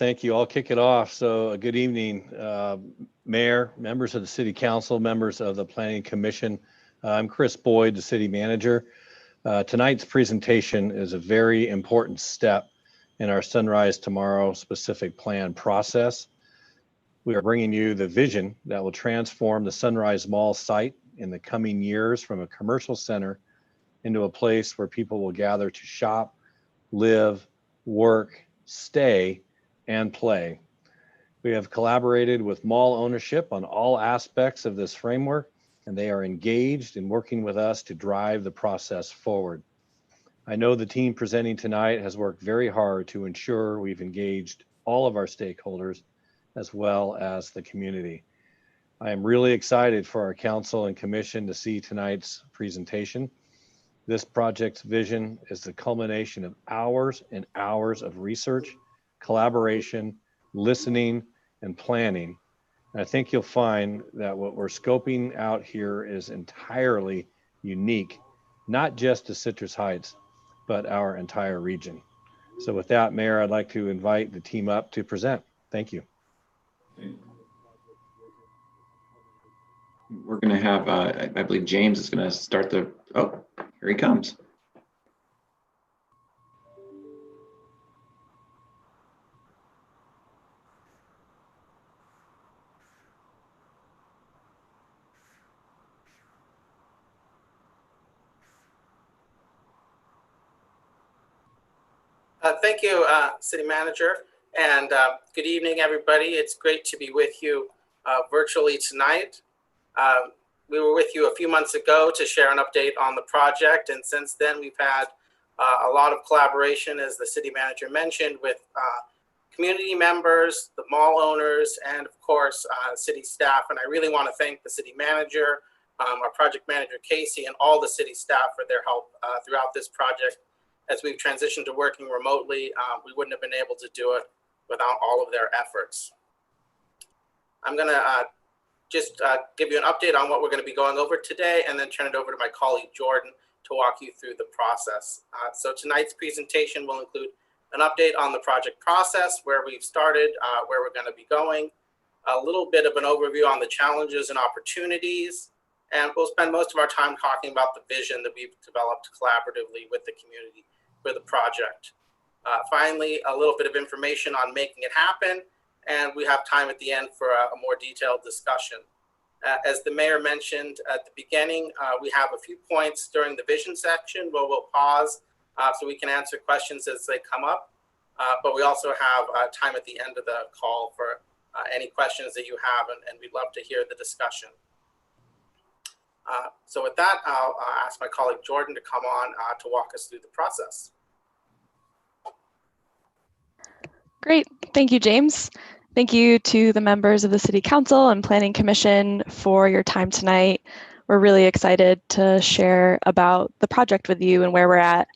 Thank you. I'll kick it off. So good evening, Mayor, members of the City Council, members of the Planning Commission. I'm Chris Boyd, the City Manager. Tonight's presentation is a very important step in our Sunrise Tomorrow specific plan process. We are bringing you the vision that will transform the Sunrise Mall site in the coming years from a commercial center into a place where people will gather to shop, live, work, stay, and play. We have collaborated with mall ownership on all aspects of this framework, and they are engaged in working with us to drive the process forward. I know the team presenting tonight has worked very hard to ensure we've engaged all of our stakeholders as well as the community. I am really excited for our council and commission to see tonight's presentation. This project's vision is the culmination of hours and hours of research, collaboration, listening, and planning. And I think you'll find that what we're scoping out here is entirely unique, not just to Citrus Heights, but our entire region. So with that, Mayor, I'd like to invite the team up to present. Thank you. We're going to have, I believe James is going to start the, oh, here he comes. Thank you, City Manager, and good evening, everybody. It's great to be with you virtually tonight. We were with you a few months ago to share an update on the project, and since then we've had a lot of collaboration, as the City Manager mentioned, with community members, the mall owners, and of course, city staff. And I really want to thank the City Manager, our project manager, Casey, and all the city staff for their help throughout this project. As we've transitioned to working remotely, we wouldn't have been able to do it without all of their efforts. I'm gonna just give you an update on what we're gonna be going over today and then turn it over to my colleague Jordan to walk you through the process. So tonight's presentation will include an update on the project process, where we've started, where we're gonna be going, a little bit of an overview on the challenges and opportunities, and we'll spend most of our time talking about the vision that we've developed collaboratively with the community for the project. Finally, a little bit of information on making it happen, and we have time at the end for a more detailed discussion. As the mayor mentioned at the beginning, we have a few points during the vision section where we'll pause so we can answer questions as they come up, but we also have time at the end of the call for any questions that you have, and we'd love to hear the discussion. So with that, I'll ask my colleague Jordan to come on to walk us through the process. Great, thank you, James. Thank you to the members of the City Council and Planning Commission for your time tonight. We're really excited to share about the project with you and where we're at.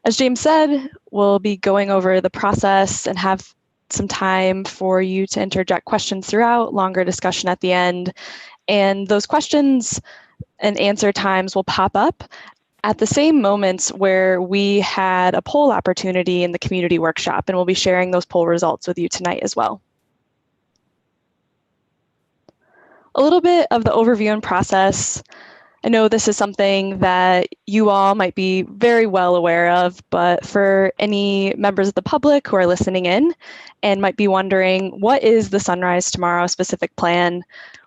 As James said, we'll be going over the process and have some time for you to interject questions throughout, longer discussion at the end. And those questions and answer times will pop up at the same moments where we had a poll opportunity in the community workshop, and we'll be sharing those poll results with you tonight as well. A little bit of the overview and process. I know this is something that you all might be very well aware of, but for any members of the public who are listening in and might be wondering, what is the Sunrise Tomorrow specific plan?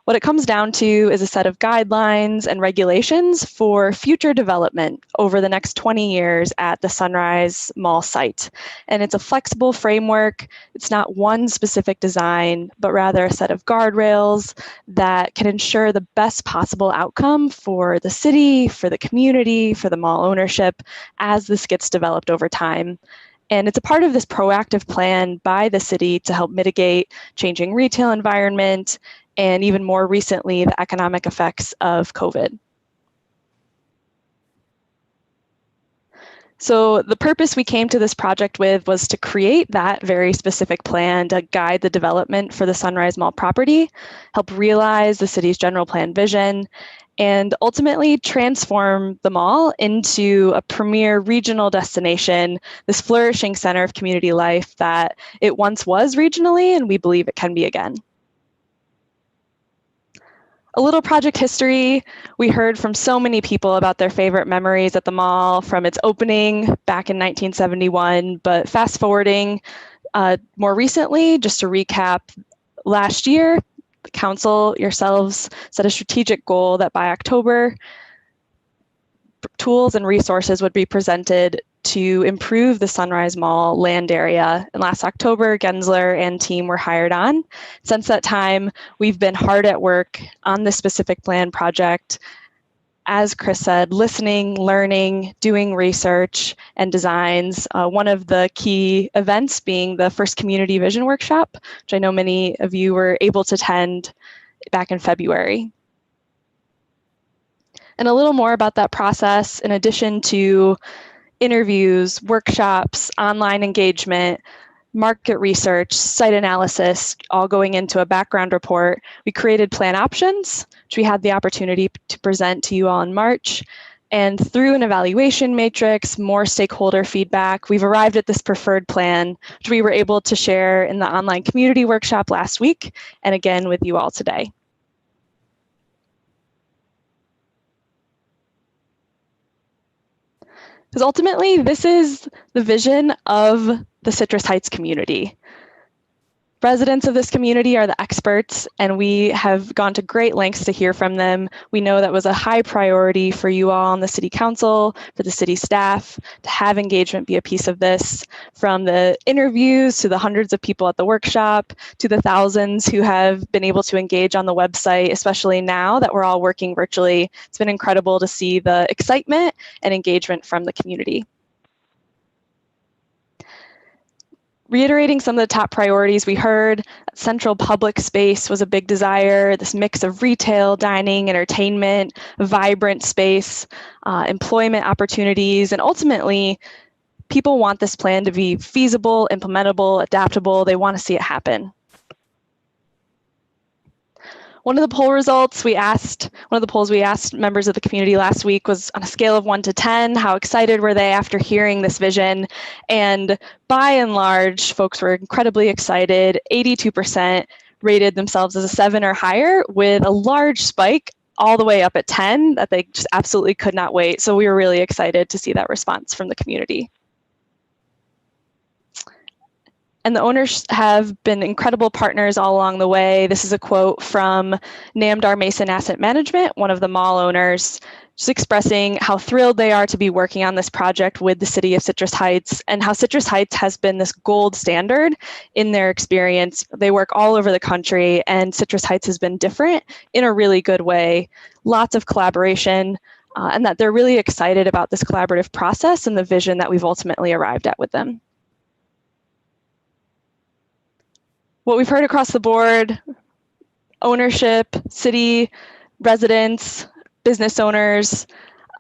What it comes down to is a set of guidelines and regulations for future development over the next 20 years at the Sunrise Mall site. And it's a flexible framework. It's not one specific design, but rather a set of guardrails that can ensure the best possible outcome for the city, for the community, for the mall ownership as this gets developed over time. And it's a part of this proactive plan by the city to help mitigate changing retail environment and even more recently, the economic effects of COVID. So the purpose we came to this project with was to create that very specific plan to guide the development for the Sunrise Mall property, help realize the city's general plan vision, and ultimately transform the mall into a premier regional destination, this flourishing center of community life that it once was regionally, and we believe it can be again. A little project history. We heard from so many people about their favorite memories at the mall from its opening back in 1971, but fast forwarding more recently, just to recap, last year, the council, yourselves, set a strategic goal that by October, tools and resources would be presented to improve the Sunrise Mall land area. And last October, Gensler and team were hired on. Since that time, we've been hard at work on this specific plan project. As Chris said, listening, learning, doing research and designs. One of the key events being the first community vision workshop, which I know many of you were able to attend back in February. And a little more about that process, in addition to interviews, workshops, online engagement, market research, site analysis, all going into a background report, we created plan options, which we had the opportunity to present to you all in March. And through an evaluation matrix, more stakeholder feedback, we've arrived at this preferred plan, which we were able to share in the online community workshop last week, and again with you all today. Because ultimately, this is the vision of the Citrus Heights community. Residents of this community are the experts, and we have gone to great lengths to hear from them. We know that was a high priority for you all on the City Council, for the city staff, to have engagement be a piece of this, from the interviews to the hundreds of people at the workshop, to the thousands who have been able to engage on the website, especially now that we're all working virtually. It's been incredible to see the excitement and engagement from the community. Reiterating some of the top priorities we heard, central public space was a big desire, this mix of retail, dining, entertainment, vibrant space, employment opportunities, and ultimately, people want this plan to be feasible, implementable, adaptable. They want to see it happen. One of the polls we asked members of the community last week was on a scale of 1 to 10, how excited were they after hearing this vision? And by and large, folks were incredibly excited. 82% rated themselves as a 7 or higher, with a large spike all the way up at 10 that they just absolutely could not wait. So we were really excited to see that response from the community. And the owners have been incredible partners all along the way. This is a quote from Namdar Mason Asset Management, one of the mall owners, just expressing how thrilled they are to be working on this project with the city of Citrus Heights, and how Citrus Heights has been this gold standard in their experience. They work all over the country, and Citrus Heights has been different in a really good way. Lots of collaboration, and that they're really excited about this collaborative process and the vision that we've ultimately arrived at with them. What we've heard across the board, ownership, city, residents, business owners,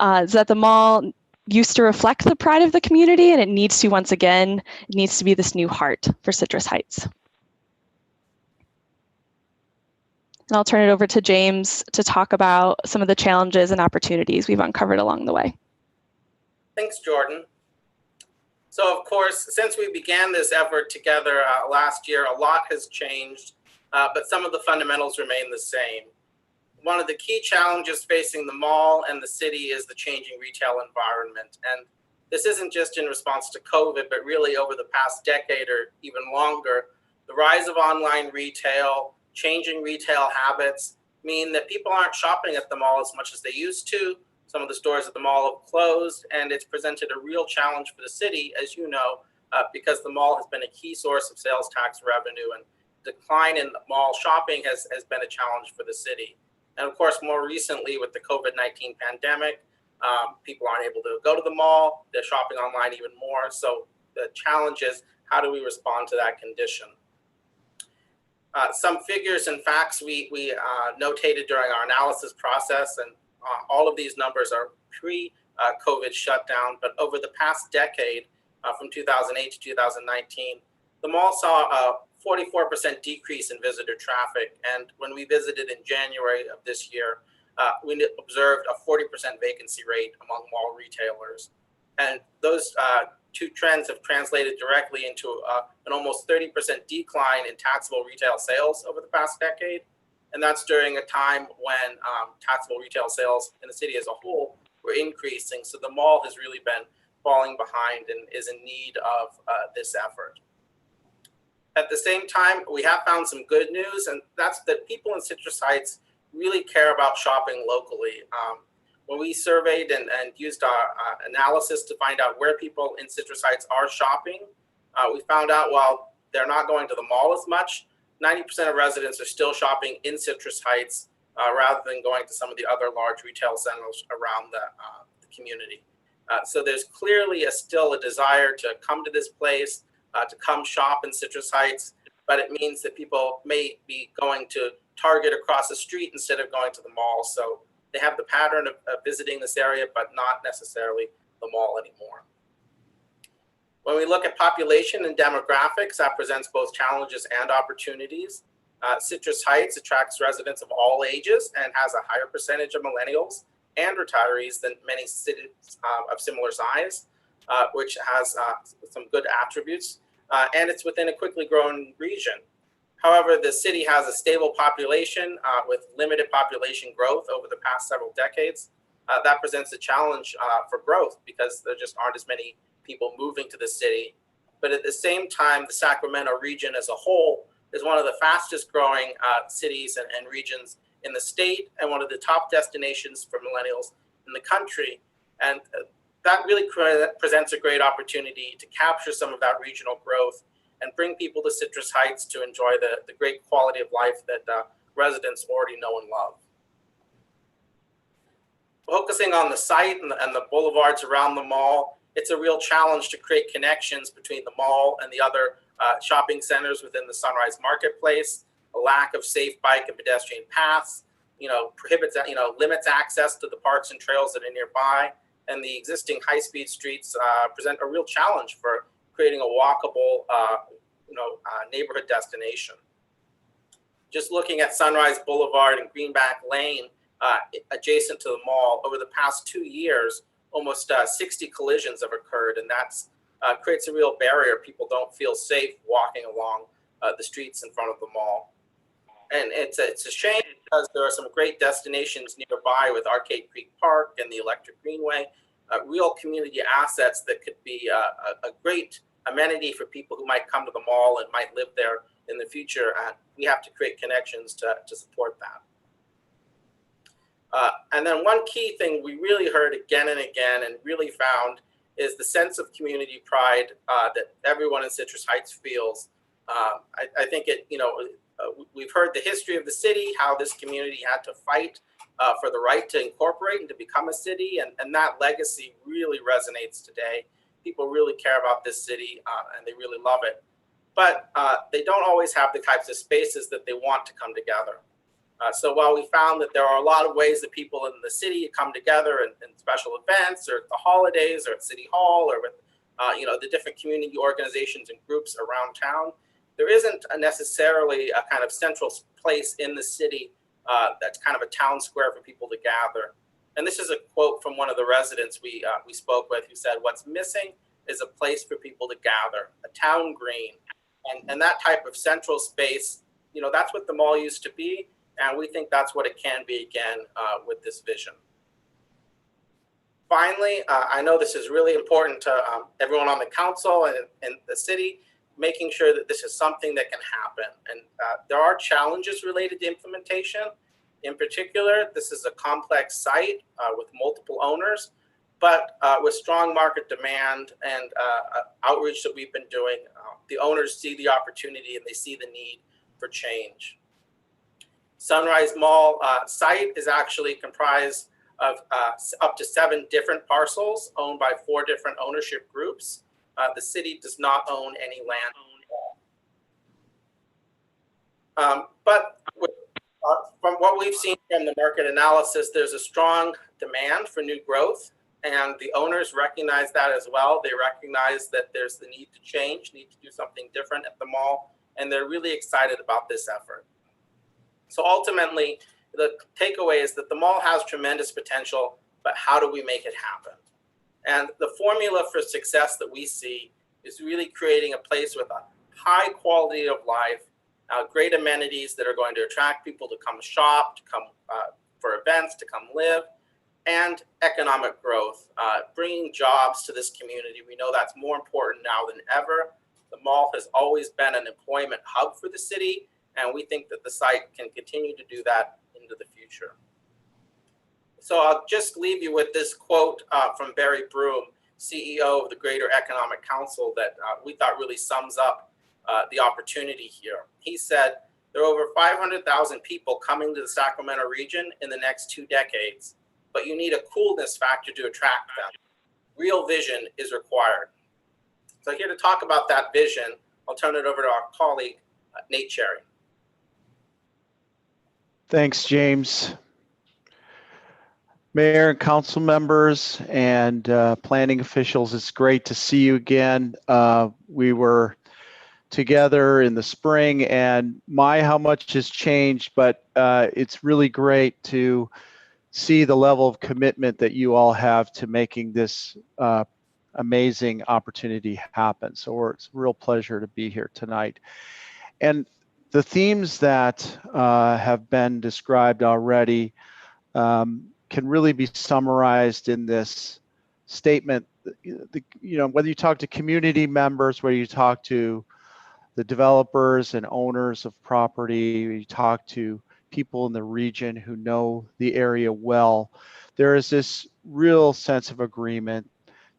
is that the mall used to reflect the pride of the community, and it needs to, once again, it needs to be this new heart for Citrus Heights. And I'll turn it over to James to talk about some of the challenges and opportunities we've uncovered along the way. Thanks, Jordan. So, of course, since we began this effort together last year, a lot has changed, but some of the fundamentals remain the same. One of the key challenges facing the mall and the city is the changing retail environment. And this isn't just in response to COVID, but really over the past decade or even longer. The rise of online retail, changing retail habits mean that people aren't shopping at the mall as much as they used to. Some of the stores at the mall have closed, and it's presented a real challenge for the city, as you know, because the mall has been a key source of sales tax revenue, and decline in mall shopping has been a challenge for the city. And of course, more recently with the COVID-19 pandemic, people aren't able to go to the mall, they're shopping online even more. So the challenge is, how do we respond to that condition? Some figures and facts we notated during our analysis process, and all of these numbers are pre-COVID shutdown, but over the past decade, from 2008 to 2019, the mall saw a 44% decrease in visitor traffic. And when we visited in January of this year, we observed a 40% vacancy rate among mall retailers. And those two trends have translated directly into an almost 30% decline in taxable retail sales over the past decade. And that's during a time when taxable retail sales in the city as a whole were increasing. So the mall has really been falling behind and is in need of this effort. At the same time, we have found some good news, and that's that people in Citrus Heights really care about shopping locally. When we surveyed and used our analysis to find out where people in Citrus Heights are shopping, we found out while they're not going to the mall as much, 90% of residents are still shopping in Citrus Heights rather than going to some of the other large retail centers around the community. So there's clearly still a desire to come to this place, to come shop in Citrus Heights, but it means that people may be going to Target across the street instead of going to the mall. So they have the pattern of visiting this area, but not necessarily the mall anymore. When we look at population and demographics, that presents both challenges and opportunities. Citrus Heights attracts residents of all ages and has a higher percentage of millennials and retirees than many cities of similar size, which has some good attributes, and it's within a quickly growing region. However, the city has a stable population with limited population growth over the past several decades. That presents a challenge for growth because there just aren't as many people moving to the city. But at the same time, the Sacramento region as a whole is one of the fastest growing cities and regions in the state and one of the top destinations for millennials in the country. And that really presents a great opportunity to capture some of that regional growth and bring people to Citrus Heights to enjoy the great quality of life that residents already know and love. Focusing on the site and the boulevards around the mall, it's a real challenge to create connections between the mall and the other shopping centers within the Sunrise Marketplace. A lack of safe bike and pedestrian paths, limits access to the parks and trails that are nearby, and the existing high-speed streets present a real challenge for creating a walkable, neighborhood destination. Just looking at Sunrise Boulevard and Greenback Lane, adjacent to the mall, over the past 2 years, almost 60 collisions have occurred, and that's creates a real barrier. People don't feel safe walking along the streets in front of the mall. And it's a shame because there are some great destinations nearby with Arcade Creek Park and the Electric Greenway, real community assets that could be a great amenity for people who might come to the mall and might live there in the future. And we have to create connections to support that. And then one key thing we really heard again and again and really found is the sense of community pride that everyone in Citrus Heights feels. I think we've heard the history of the city, how this community had to fight for the right to incorporate and to become a city, and that legacy really resonates today. People really care about this city and they really love it. But they don't always have the types of spaces that they want to come together. So while we found that there are a lot of ways that people in the city come together in special events or at the holidays or at City Hall or with the different community organizations and groups around town, there isn't necessarily a kind of central place in the city that's kind of a town square for people to gather. And this is a quote from one of the residents we spoke with who said, "What's missing is a place for people to gather, a town green." And that type of central space, that's what the mall used to be. And we think that's what it can be again with this vision. Finally, I know this is really important to everyone on the council and the city, making sure that this is something that can happen. And there are challenges related to implementation. In particular, this is a complex site with multiple owners, but with strong market demand and outreach that we've been doing, the owners see the opportunity and they see the need for change. Sunrise Mall site is actually comprised of up to 7 different parcels owned by 4 different ownership groups. The city does not own any land. But from what we've seen from the market analysis, there's a strong demand for new growth, and the owners recognize that as well. They recognize that there's the need to change, need to do something different at the mall, and they're really excited about this effort. So ultimately, the takeaway is that the mall has tremendous potential, but how do we make it happen? And the formula for success that we see is really creating a place with a high quality of life, great amenities that are going to attract people to come shop, to come for events, to come live, and economic growth, bringing jobs to this community. We know that's more important now than ever. The mall has always been an employment hub for the city, and we think that the site can continue to do that into the future. So I'll just leave you with this quote from Barry Broom, CEO of the Greater Economic Council, that we thought really sums up the opportunity here. He said, "There are over 500,000 people coming to the Sacramento region in the next 2 decades, but you need a coolness factor to attract them. Real vision is required." So here to talk about that vision, I'll turn it over to our colleague, Nate Cherry. Thanks, James. Mayor and council members and planning officials, it's great to see you again. We were together in the spring, and how much has changed, but it's really great to see the level of commitment that you all have to making this amazing opportunity happen. So it's a real pleasure to be here tonight. And the themes that have been described already can really be summarized in this statement. Whether you talk to community members, whether you talk to the developers and owners of property, you talk to people in the region who know the area well, there is this real sense of agreement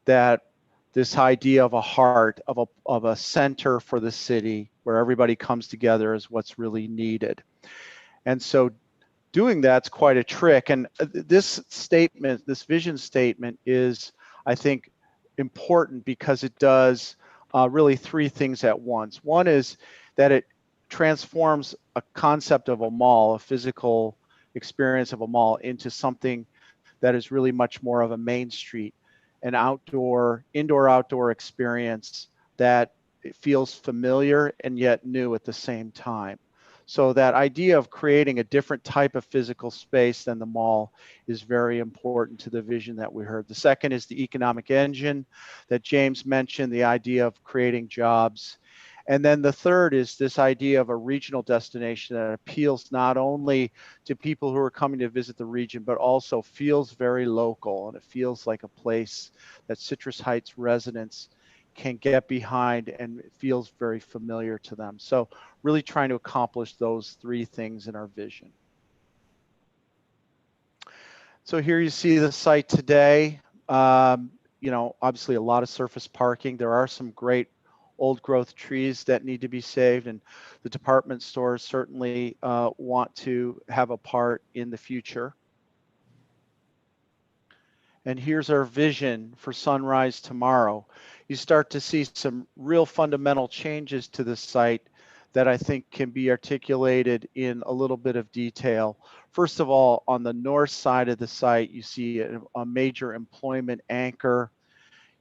that this idea of a heart, of a center for the city where everybody comes together is what's really needed. And so doing that's quite a trick. And this statement, this vision statement is, I think, important because it does really 3 things at once. One is that it transforms a concept of a mall, a physical experience of a mall, into something that is really much more of a main street, an indoor-outdoor experience that it feels familiar and yet new at the same time. So that idea of creating a different type of physical space than the mall is very important to the vision that we heard. The second is the economic engine that James mentioned, the idea of creating jobs. And then the third is this idea of a regional destination that appeals not only to people who are coming to visit the region, but also feels very local, and it feels like a place that Citrus Heights residents can get behind and it feels very familiar to them. So really trying to accomplish those 3 things in our vision. So here you see the site today. Obviously a lot of surface parking. There are some great old growth trees that need to be saved, and the department stores certainly want to have a part in the future. And here's our vision for Sunrise tomorrow. You start to see some real fundamental changes to the site that I think can be articulated in a little bit of detail. First of all, on the north side of the site, you see a major employment anchor.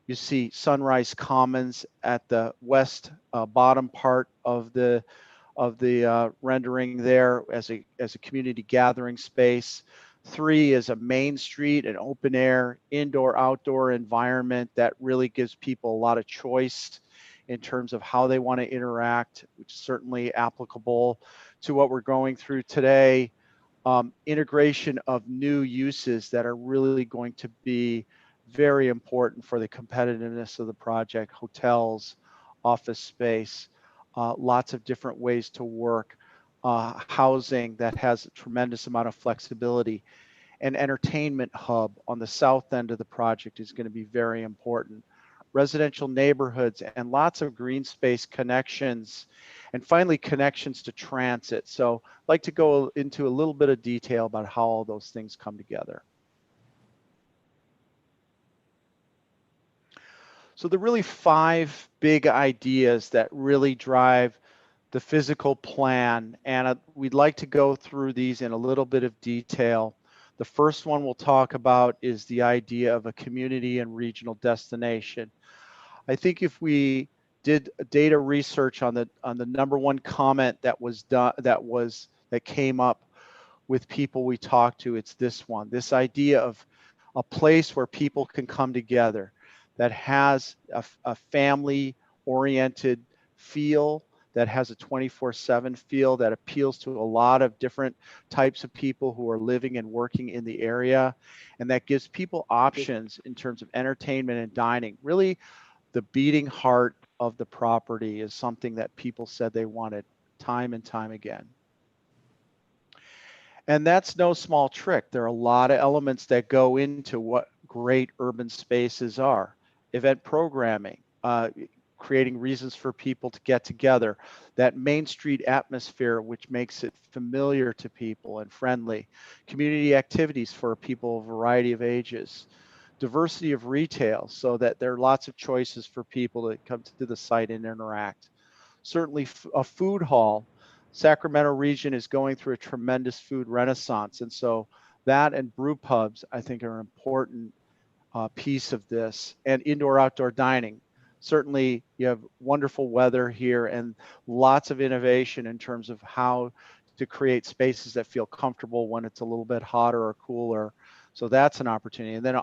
You see Sunrise Commons at the west bottom part of the rendering there as a community gathering space. 3 is a main street, an open air, indoor-outdoor environment that really gives people a lot of choice in terms of how they want to interact, which is certainly applicable to what we're going through today. Integration of new uses that are really going to be very important for the competitiveness of the project: hotels, office space, lots of different ways to work, housing that has a tremendous amount of flexibility. An entertainment hub on the south end of the project is going to be very important. Residential neighborhoods and lots of green space connections, and finally connections to transit. So I'd like to go into a little bit of detail about how all those things come together. So there are really 5 big ideas that really drive the physical plan, and we'd like to go through these in a little bit of detail. The first one we'll talk about is the idea of a community and regional destination. I think if we did data research on the number 1 comment that was done, that came up, with people we talk to, it's this one, this idea of a place where people can come together that has a family-oriented feel, that has a 24/7 feel, that appeals to a lot of different types of people who are living and working in the area, and that gives people options in terms of entertainment and dining. Really, the beating heart of the property is something that people said they wanted time and time again. And that's no small trick. There are a lot of elements that go into what great urban spaces are. Event programming, creating reasons for people to get together, that Main Street atmosphere, which makes it familiar to people and friendly, community activities for people of a variety of ages, diversity of retail so that there are lots of choices for people to come to the site and interact. Certainly a food hall. Sacramento region is going through a tremendous food renaissance. And so that and brew pubs, I think, are an important piece of this. And indoor-outdoor dining. Certainly you have wonderful weather here and lots of innovation in terms of how to create spaces that feel comfortable when it's a little bit hotter or cooler. So that's an opportunity. And then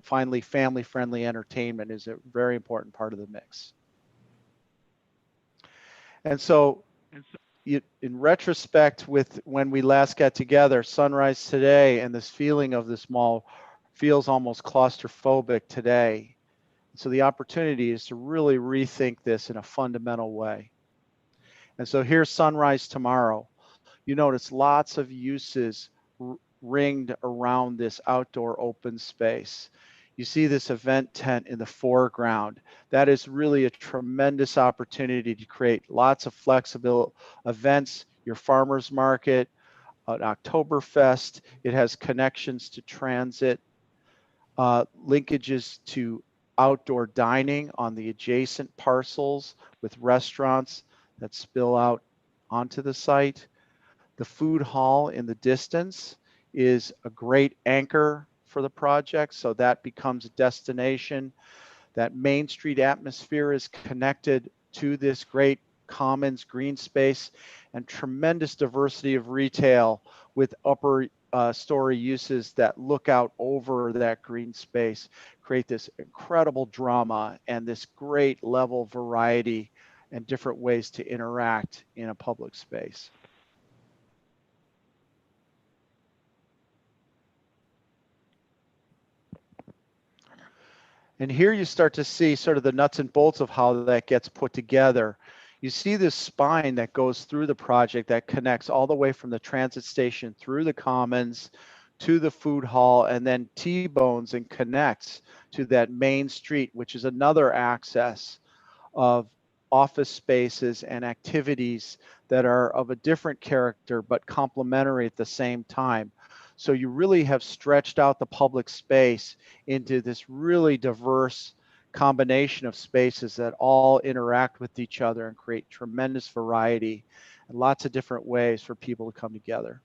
finally, family-friendly entertainment is a very important part of the mix. And so in retrospect, with when we last got together, Sunrise today, and this feeling of this mall feels almost claustrophobic today. So the opportunity is to really rethink this in a fundamental way. And so here's Sunrise tomorrow. You notice lots of uses ringed around this outdoor open space. You see this event tent in the foreground. That is really a tremendous opportunity to create lots of flexible events, your farmer's market, an Oktoberfest. It has connections to transit, linkages to outdoor dining on the adjacent parcels with restaurants that spill out onto the site. The food hall in the distance is a great anchor for the project, so that becomes a destination. That Main Street atmosphere is connected to this great commons green space and tremendous diversity of retail with upper story uses that look out over that green space, create this incredible drama and this great level of variety and different ways to interact in a public space. And here you start to see sort of the nuts and bolts of how that gets put together. You see this spine that goes through the project that connects all the way from the transit station through the commons to the food hall, and then T-bones and connects to that main street, which is another access of office spaces and activities that are of a different character but complementary at the same time. So you really have stretched out the public space into this really diverse combination of spaces that all interact with each other and create tremendous variety and lots of different ways for people to come together.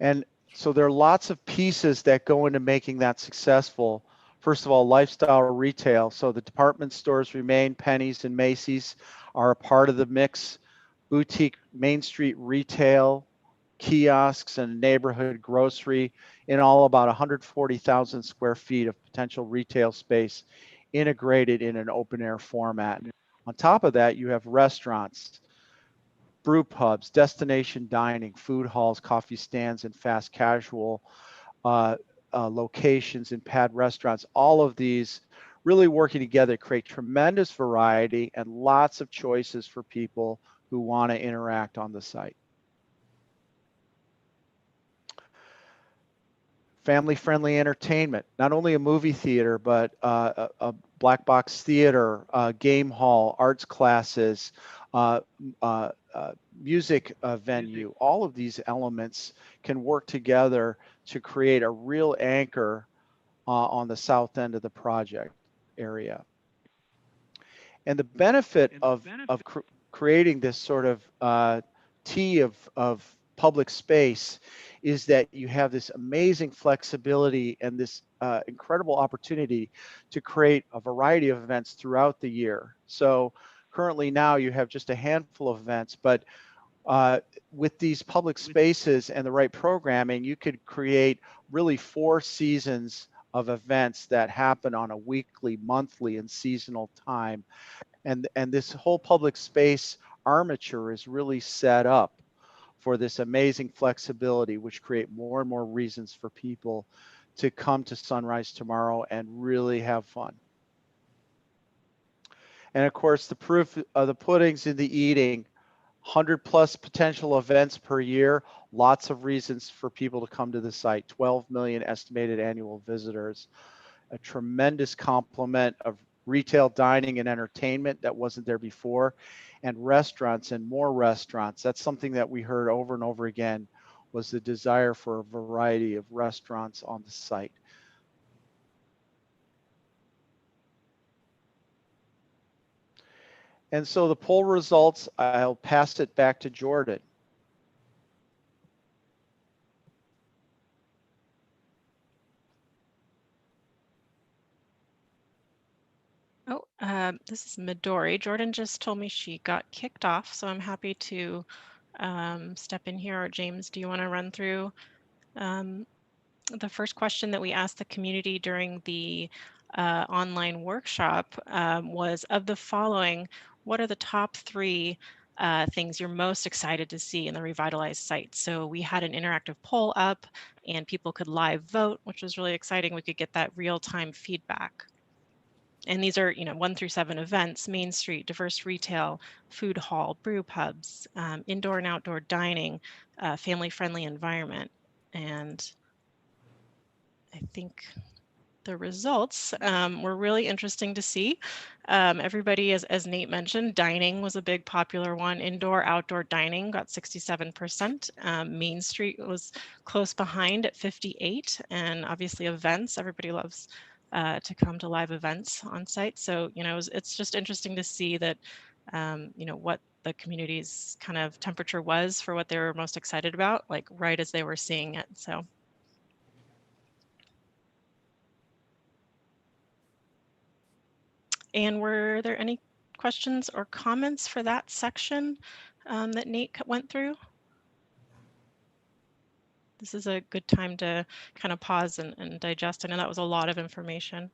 And so there are lots of pieces that go into making that successful. First of all, lifestyle retail. So the department stores remain, Penny's and Macy's are a part of the mix. Boutique Main Street retail, kiosks and neighborhood grocery, in all about 140,000 square feet of potential retail space integrated in an open air format. On top of that, you have restaurants, brew pubs, destination dining, food halls, coffee stands, and fast casual locations and pad restaurants. All of these really working together create tremendous variety and lots of choices for people who want to interact on the site. Family-friendly entertainment, not only a movie theater, but a black box theater, game hall, arts classes, music venue. All of these elements can work together to create a real anchor on the south end of the project area. And the benefit of creating this sort of T of public space is that you have this amazing flexibility and this incredible opportunity to create a variety of events throughout the year. So currently now you have just a handful of events, but with these public spaces and the right programming, you could create really 4 seasons of events that happen on a weekly, monthly, and seasonal time. And this whole public space armature is really set up for this amazing flexibility, which create more and more reasons for people to come to Sunrise Tomorrow and really have fun. And of course, the proof of the pudding's in the eating. 100+ potential events per year, lots of reasons for people to come to the site, 12 million estimated annual visitors, a tremendous complement of retail, dining, and entertainment that wasn't there before, and restaurants and more restaurants. That's something that we heard over and over again, was the desire for a variety of restaurants on the site. And so the poll results, I'll pass it back to Jordan. Oh, this is Midori. Jordan just told me she got kicked off, so I'm happy to step in here. Or James, do you want to run through the first question that we asked the community during the online workshop was, of the following, what are the top 3 things you're most excited to see in the revitalized site? So we had an interactive poll up and people could live vote, which was really exciting. We could get that real-time feedback. And these are, 1 through 7 events: Main Street, diverse retail, food hall, brew pubs, indoor and outdoor dining, family-friendly environment. And I think the results were really interesting to see. Everybody, as Nate mentioned, dining was a big popular one. Indoor, outdoor dining got 67%. Main Street was close behind at 58%. And obviously events, everybody loves to come to live events on site. So, it's just interesting to see that, what the community's kind of temperature was for what they were most excited about, like right as they were seeing it. So. And were there any questions or comments for that section that Nate went through? This is a good time to kind of pause and digest. I know that was a lot of information.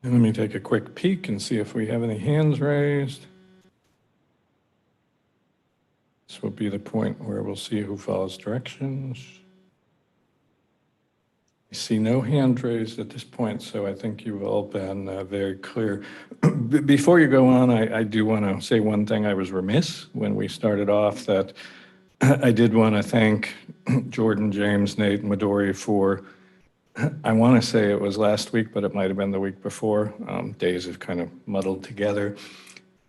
And let me take a quick peek and see if we have any hands raised. This will be the point where we'll see who follows directions. I see no hand raised at this point, so I think you've all been very clear. Before you go on, I do want to say one thing. I was remiss when we started off, that I did want to thank Jordan, James, Nate, Midori for, I want to say it was last week, but it might have been the week before. Days have kind of muddled together.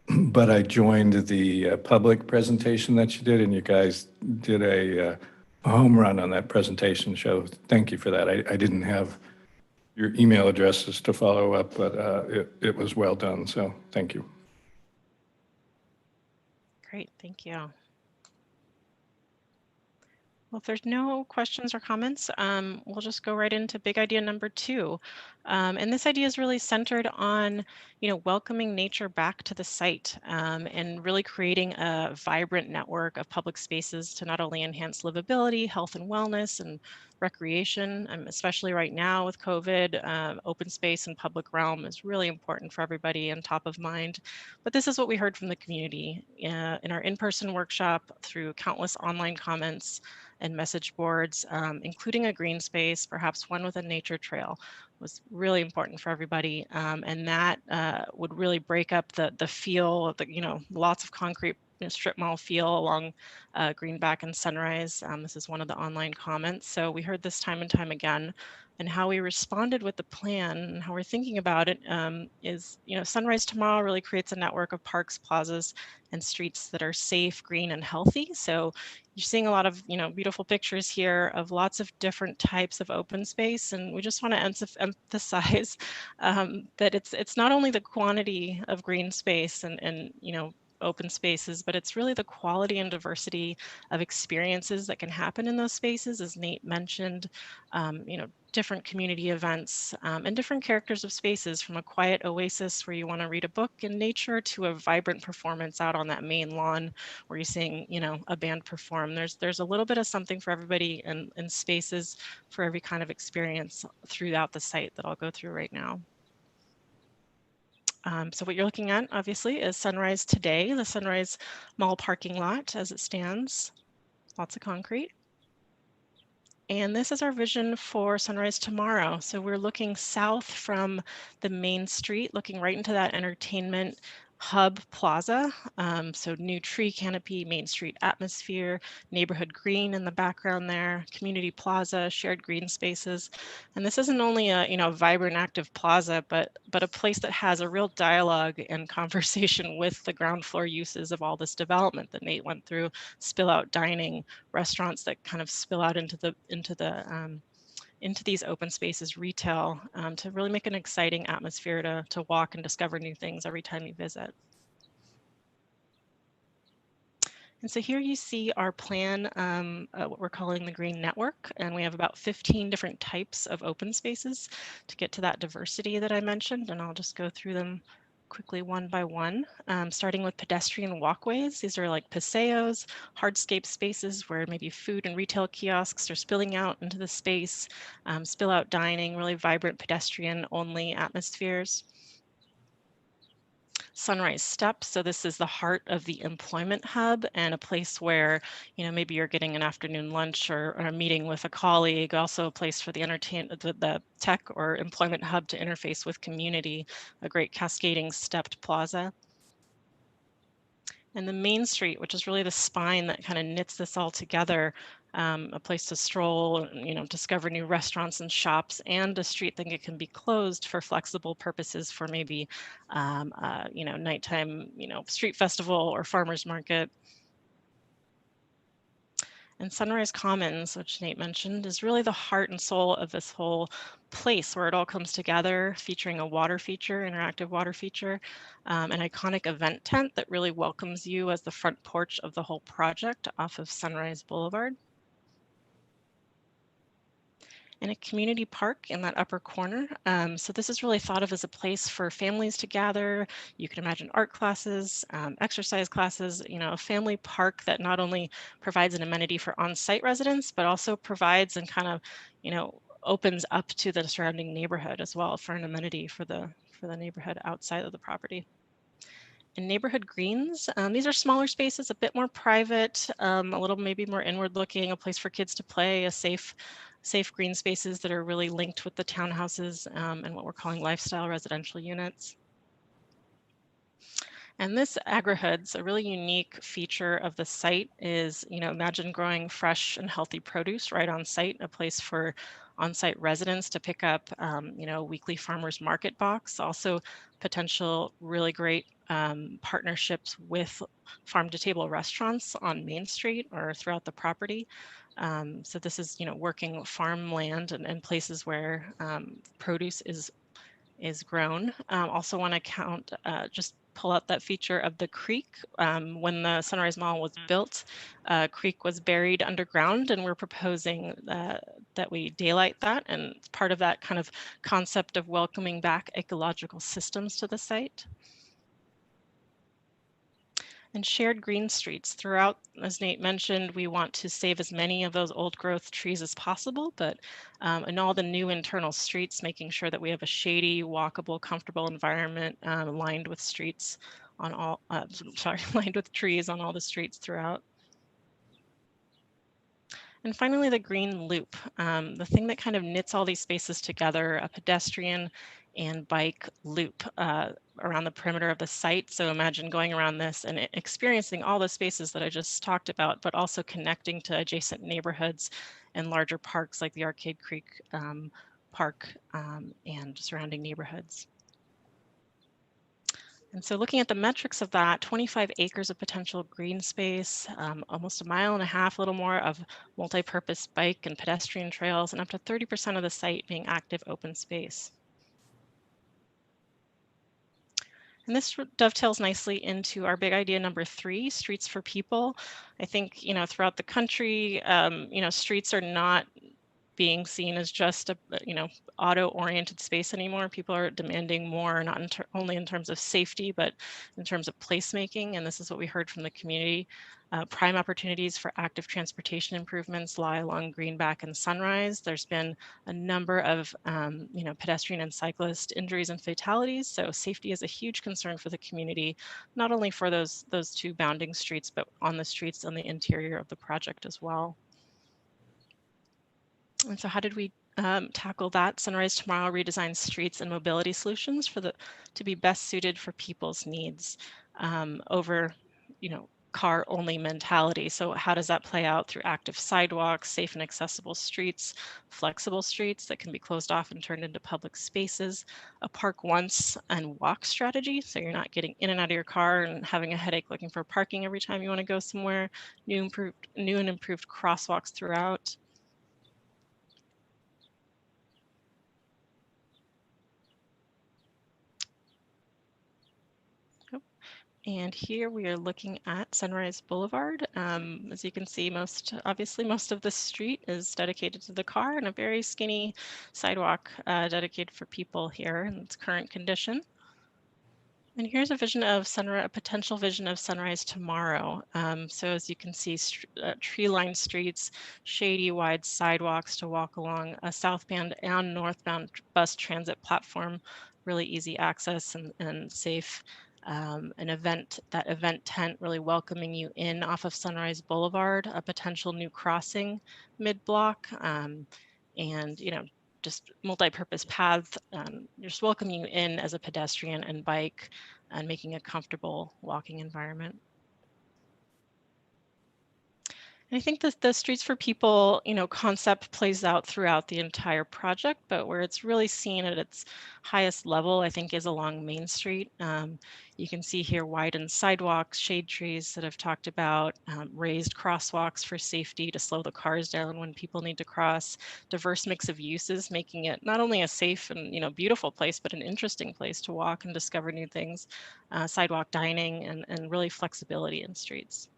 But I joined the public presentation that you did, and you guys did a home run on that presentation show. Thank you for that. I didn't have your email addresses to follow up, but it was well done. So thank you. Great, thank you. Well, if there's no questions or comments, we'll just go right into big idea number 2. And this idea is really centered on, welcoming nature back to the site and really creating a vibrant network of public spaces to not only enhance livability, health and wellness, and recreation, especially right now with COVID. Open space and public realm is really important for everybody and top of mind. But this is what we heard from the community in our in-person workshop, through countless online comments and message boards, including a green space, perhaps one with a nature trail, was really important for everybody. And that would really break up the feel of the, lots of concrete strip mall feel along Greenback and Sunrise. This is one of the online comments. So we heard this time and time again. And how we responded with the plan and how we're thinking about it is, Sunrise Tomorrow really creates a network of parks, plazas, and streets that are safe, green, and healthy. So you're seeing a lot of, beautiful pictures here of lots of different types of open space. And we just want to emphasize that it's not only the quantity of green space and open spaces, but it's really the quality and diversity of experiences that can happen in those spaces, as Nate mentioned, you know, different community events and different characters of spaces, from a quiet oasis where you want to read a book in nature to a vibrant performance out on that main lawn where you're seeing, you know, a band perform. There's a little bit of something for everybody, and spaces for every kind of experience throughout the site that I'll go through right now. So what you're looking at, obviously, is Sunrise today, the Sunrise Mall parking lot as it stands. Lots of concrete. And this is our vision for Sunrise tomorrow. So we're looking south from the main street, looking right into that entertainment hub plaza. So new tree canopy, Main Street atmosphere, neighborhood green in the background there, community plaza, shared green spaces. And this isn't only a, you know, vibrant, active plaza, but a place that has a real dialogue and conversation with the ground floor uses of all this development that Nate went through, spill out dining, restaurants that kind of spill out into these open spaces, retail, to really make an exciting atmosphere to walk and discover new things every time you visit. And so here you see our plan, what we're calling the Green Network, and we have about 15 different types of open spaces to get to that diversity that I mentioned, and I'll just go through them quickly one by one, starting with pedestrian walkways. These are like paseos, hardscape spaces where maybe food and retail kiosks are spilling out into the space, spill out dining, really vibrant pedestrian only atmospheres. Sunrise Steps. So this is the heart of the employment hub, and a place where, you know, maybe you're getting an afternoon lunch or a meeting with a colleague. Also a place for the the tech or employment hub to interface with community. A great cascading stepped plaza. And the Main Street, which is really the spine that kind of knits this all together, a place to stroll, you know, discover new restaurants and shops, and a street that can be closed for flexible purposes, for maybe, you know, nighttime, you know, street festival or farmers market. And Sunrise Commons, which Nate mentioned, is really the heart and soul of this whole place, where it all comes together, featuring a water feature, interactive water feature, an iconic event tent that really welcomes you as the front porch of the whole project off of Sunrise Boulevard. And a community park in that upper corner. So this is really thought of as a place for families to gather. You can imagine art classes, exercise classes, you know, a family park that not only provides an amenity for on-site residents, but also provides and kind of, you know, opens up to the surrounding neighborhood as well for an amenity for the neighborhood outside of the property. And neighborhood greens, these are smaller spaces, a bit more private, a little maybe more inward looking, a place for kids to play, a safe green spaces that are really linked with the townhouses and what we're calling lifestyle residential units. And this AgriHoods, a really unique feature of the site is, you know, imagine growing fresh and healthy produce right on site, a place for on-site residents to pick up, you know, weekly farmers market box, also potential really great partnerships with farm to table restaurants on Main Street or throughout the property. So this is, you know, working farmland and places where produce is grown. Also want to count, just pull out that feature of the creek. When the Sunrise Mall was built, creek was buried underground, and we're proposing that we daylight that, and it's part of that kind of concept of welcoming back ecological systems to the site. And shared green streets throughout. As Nate mentioned, we want to save as many of those old growth trees as possible, but in all the new internal streets, making sure that we have a shady, walkable, comfortable environment lined with streets on all, lined with trees on all the streets throughout. And finally, the green loop, the thing that kind of knits all these spaces together, a pedestrian and bike loop around the perimeter of the site. So imagine going around this and experiencing all the spaces that I just talked about, but also connecting to adjacent neighborhoods and larger parks like the Arcade Creek Park and surrounding neighborhoods. And so looking at the metrics of that, 25 acres of potential green space, almost 1.5 miles, a little more of multi-purpose bike and pedestrian trails, and up to 30% of the site being active open space. And this dovetails nicely into our big idea number 3, streets for people. I think, you know, throughout the country, you know, streets are not being seen as just a, you know, auto-oriented space anymore. People are demanding more, not only in terms of safety, but in terms of placemaking. And this is what we heard from the community. Prime opportunities for active transportation improvements lie along Greenback and Sunrise. There's been a number of you know, pedestrian and cyclist injuries and fatalities. So safety is a huge concern for the community, not only for those 2 bounding streets, but on the streets on the interior of the project as well. And so how did we tackle that? Sunrise Tomorrow redesigned streets and mobility solutions to be best suited for people's needs over, you know, car only mentality. So how does that play out through active sidewalks, safe and accessible streets, flexible streets that can be closed off and turned into public spaces, a park once and walk strategy. So you're not getting in and out of your car and having a headache looking for parking every time you want to go somewhere, new and improved crosswalks throughout. And here we are looking at Sunrise Boulevard. As you can see, obviously most of the street is dedicated to the car, and a very skinny sidewalk dedicated for people here in its current condition. And here's a vision of a potential vision of Sunrise Tomorrow. So as you can see, tree-lined streets, shady, wide sidewalks to walk along, a southbound and northbound bus transit platform, really easy access and safe. That event tent really welcoming you in off of Sunrise Boulevard, a potential new crossing mid-block, and you know, just multi-purpose paths, just welcoming you in as a pedestrian and bike and making a comfortable walking environment. And I think that the Streets for People, you know, concept plays out throughout the entire project, but where it's really seen at its highest level, I think, is along Main Street. You can see here widened sidewalks, shade trees that I've talked about, raised crosswalks for safety to slow the cars down when people need to cross, diverse mix of uses, making it not only a safe and, you know, beautiful place, but an interesting place to walk and discover new things, sidewalk dining, and really flexibility in streets.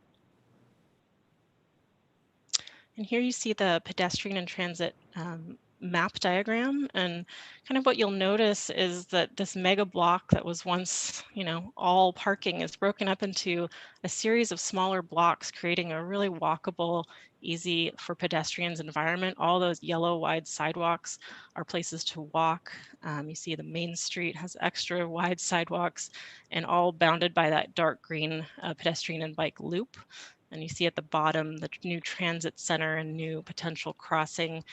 And here you see the pedestrian and transit map diagram, and kind of what you'll notice is that this mega block that was once, you know, all parking is broken up into a series of smaller blocks, creating a really walkable, easy for pedestrians environment. All those yellow wide sidewalks are places to walk. You see the Main Street has extra wide sidewalks and all bounded by that dark green pedestrian and bike loop. And you see at the bottom the new transit center and new potential crossing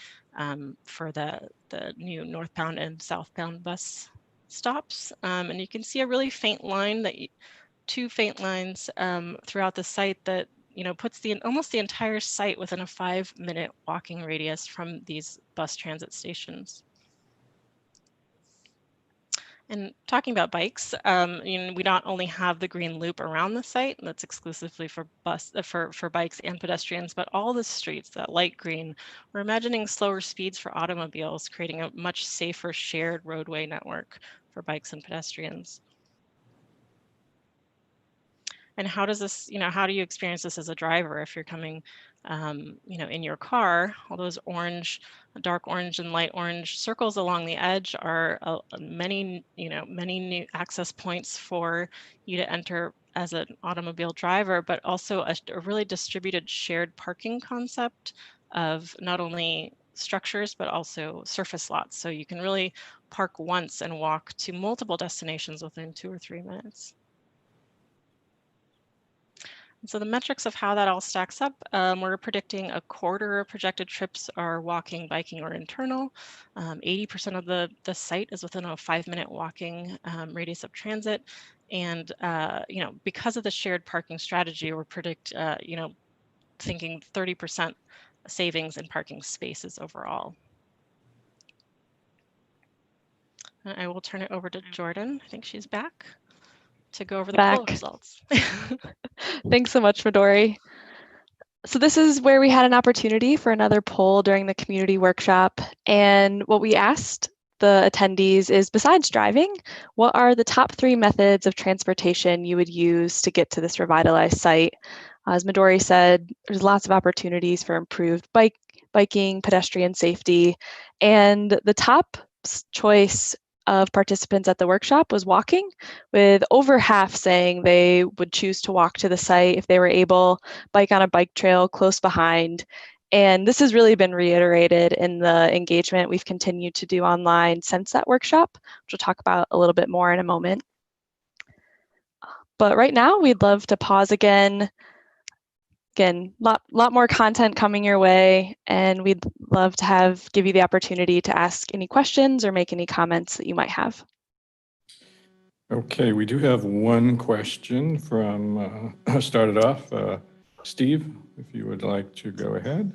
for the new northbound and southbound bus stops. And you can see a really faint line, 2 faint lines throughout the site that, you know, puts almost the entire site within a 5-minute walking radius from these bus transit stations. And talking about bikes, you know, we not only have the green loop around the site that's exclusively for bikes and pedestrians, but all the streets, that light green, we're imagining slower speeds for automobiles, creating a much safer shared roadway network for bikes and pedestrians. And how does this, you know, how do you experience this as a driver if you're coming, you know, in your car? All those orange, dark orange and light orange circles along the edge are many new access points for you to enter as an automobile driver, but also a really distributed shared parking concept of not only structures, but also surface lots. So you can really park once and walk to multiple destinations within 2 or 3 minutes. So the metrics of how that all stacks up, we're predicting a quarter of projected trips are walking, biking, or internal. 80% of the site is within a 5-minute walking radius of transit. And, you know, because of the shared parking strategy, we're you know, thinking 30% savings in parking spaces overall. And I will turn it over to Jordan. I think she's back to go over the poll results. Thanks so much, Midori. So this is where we had an opportunity for another poll during the community workshop. And what we asked the attendees is, besides driving, what are the top 3 methods of transportation you would use to get to this revitalized site? As Midori said, there's lots of opportunities for improved biking, pedestrian safety, and the top choice of participants at the workshop was walking, with over half saying they would choose to walk to the site if they were able, bike on a bike trail close behind. And this has really been reiterated in the engagement we've continued to do online since that workshop, which we'll talk about a little bit more in a moment. But right now, we'd love to pause again. Again, lot more content coming your way, and we'd love to give you the opportunity to ask any questions or make any comments that you might have. Okay, we do have one question from, started off, Steve, if you would like to go ahead.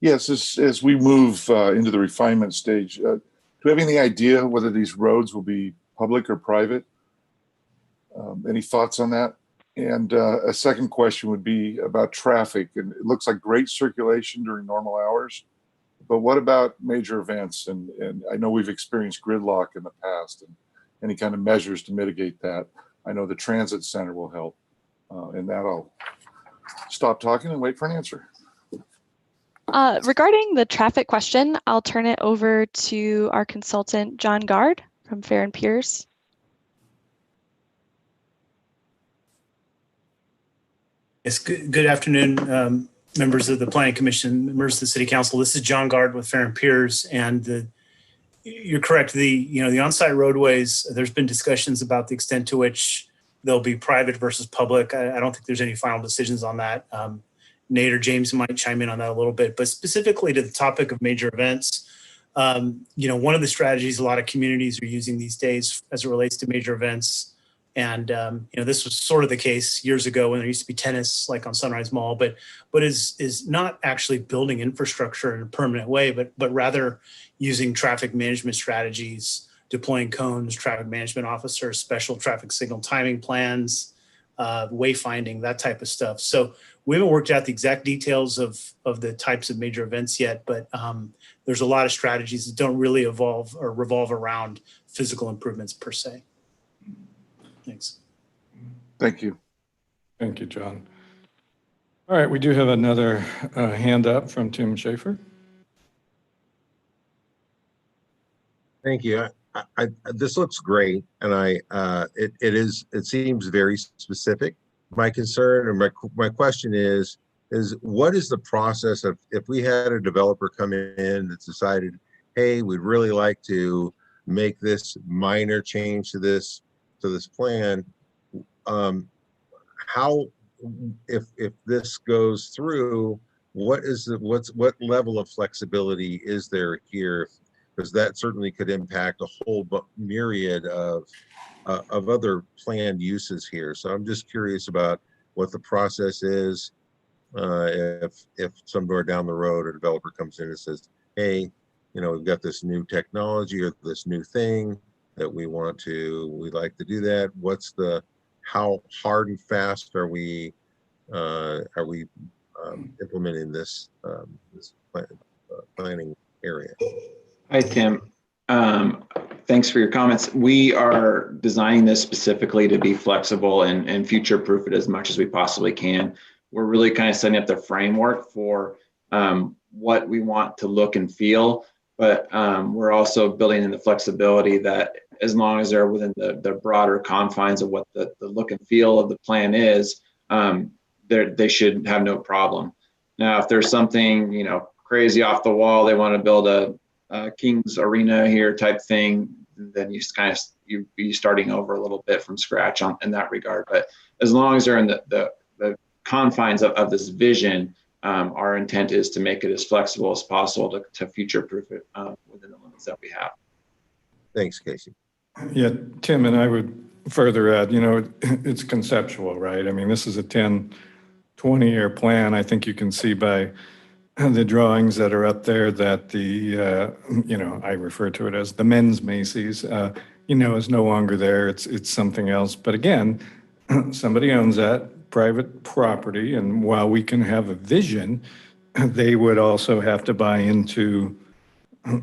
Yes, as we move into the refinement stage, do we have any idea whether these roads will be public or private? Any thoughts on that? And a second question would be about traffic. And it looks like great circulation during normal hours, but what about major events? And I know we've experienced gridlock in the past, and any kind of measures to mitigate that. I know the transit center will help. And that I'll stop talking and wait for an answer. Regarding the traffic question, I'll turn it over to our consultant, John Gard from Fair and Piers. Yes, good afternoon, members of the Planning Commission, members of the City Council. This is John Gard with Fair and Piers, and you're correct. The on-site roadways, there's been discussions about the extent to which they'll be private versus public. I don't think there's any final decisions on that. Nate or James might chime in on that a little bit, but specifically to the topic of major events, one of the strategies a lot of communities are using these days as it relates to major events. And, this was sort of the case years ago when there used to be tennis, like on Sunrise Mall, but is not actually building infrastructure in a permanent way, but rather using traffic management strategies, deploying cones, traffic management officers, special traffic signal timing plans, wayfinding, that type of stuff. So we haven't worked out the exact details of the types of major events yet, but there's a lot of strategies that don't really revolve around physical improvements per se. Thanks. Thank you. Thank you, John. All right, we do have another hand up from Tim Schaefer. Thank you. This looks great, and it seems very specific. My concern or my question is what is the process of, if we had a developer come in that decided, hey, we'd really like to make this minor change to this plan, how, if this goes through, what level of flexibility is there here? Because that certainly could impact a whole myriad of other planned uses here. So I'm just curious about what the process is if somewhere down the road a developer comes in and says, hey, we've got this new technology or this new thing that we'd like to do that. How hard and fast are we implementing this planning area? Hi, Tim. Thanks for your comments. We are designing this specifically to be flexible and future-proof it as much as we possibly can. We're really kind of setting up the framework for what we want to look and feel, but we're also building in the flexibility that as long as they're within the broader confines of what the look and feel of the plan is, they should have no problem. Now, if there's something, crazy off the wall, they want to build a King's Arena here type thing, then you'd be starting over a little bit from scratch in that regard. But as long as they're in the confines of this vision, our intent is to make it as flexible as possible to future-proof it within the limits that we have. Thanks, Casey. Yeah, Tim, and I would further add, it's conceptual, right? I mean, this is a 10, 20-year plan. I think you can see by the drawings that are up there that I refer to it as the men's Macy's, is no longer there. It's something else. But again, somebody owns that private property. And while we can have a vision, they would also have to buy into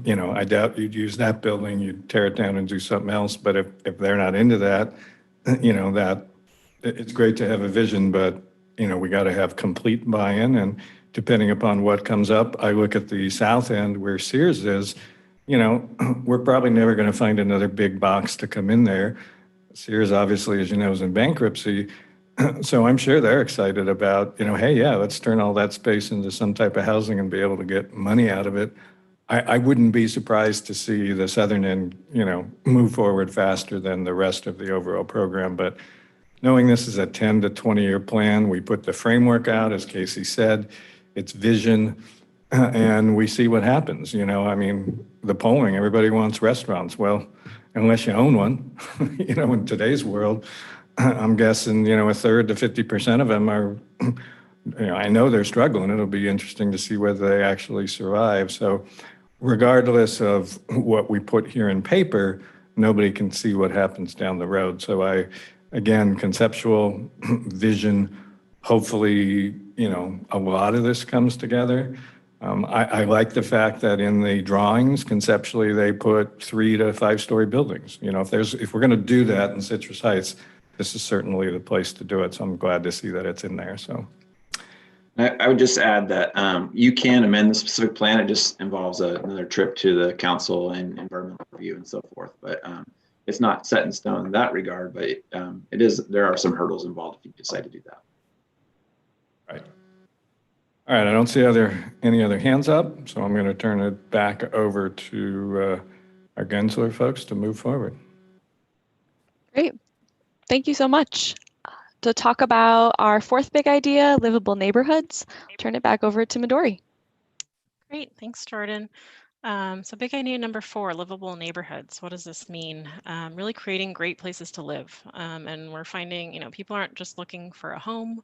you know, I doubt you'd use that building, you'd tear it down and do something else. But if they're not into that, you know, that it's great to have a vision, but, you know, we got to have complete buy-in. And depending upon what comes up, I look at the south end where Sears is, you know, we're probably never going to find another big box to come in there. Sears, obviously, as you know, is in bankruptcy. So I'm sure they're excited about, you know, hey, yeah, let's turn all that space into some type of housing and be able to get money out of it. I wouldn't be surprised to see the southern end, you know, move forward faster than the rest of the overall program. But knowing this is a 10 to 20-year plan, we put the framework out, as Casey said, it's vision, and we see what happens. You know, I mean, the polling, everybody wants restaurants. Well, unless you own one, you know, in today's world, I'm guessing, you know, a third to 50% of them are, you know, I know they're struggling. It'll be interesting to see whether they actually survive. So regardless of what we put here in paper, nobody can see what happens down the road. So again, conceptual vision, hopefully, you know, a lot of this comes together. I like the fact that in the drawings, conceptually, they put 3 to 5 story buildings. You know, if we're going to do that in Citrus Heights, this is certainly the place to do it. So I'm glad to see that it's in there. So I would just add that you can amend the specific plan. It just involves another trip to the council and environmental review and so forth. But it's not set in stone in that regard. But it is. There are some hurdles involved if you decide to do that. right. All right. I don't see any other hands up, so I'm going to turn it back over to our Gensler folks to move forward. Great. Thank you so much. To talk about our fourth big idea, livable neighborhoods, turn it back over to Midori. Great, thanks, Jordan. So big idea number 4, livable neighborhoods. What does this mean? Really creating great places to live. And we're finding, you know, people aren't just looking for a home,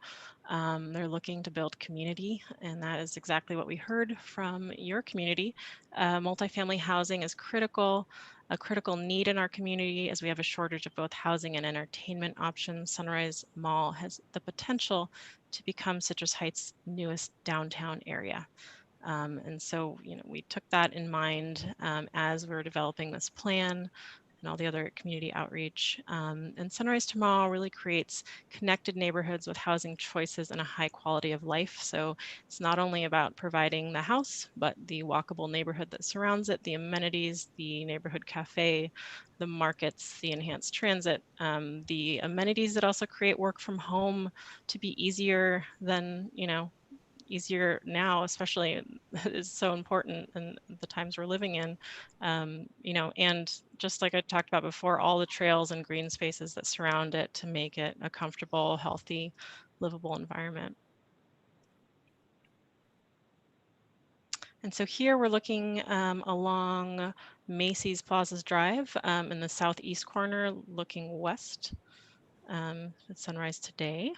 they're looking to build community. And that is exactly what we heard from your community. Multifamily housing is a critical need in our community as we have a shortage of both housing and entertainment options. Sunrise Mall has the potential to become Citrus Heights' newest downtown area. And so, you know, we took that in mind as we're developing this plan and all the other community outreach. And Sunrise to Mall really creates connected neighborhoods with housing choices and a high quality of life. So it's not only about providing the house, but the walkable neighborhood that surrounds it, the amenities, the neighborhood cafe, the markets, the enhanced transit, the amenities that also create work from home to be easier than, you know, easier now, especially is so important in the times we're living in, you know, and just like I talked about before, all the trails and green spaces that surround it to make it a comfortable, healthy, livable environment. And so here we're looking along Macy's Plazas Drive in the southeast corner, looking west at Sunrise today.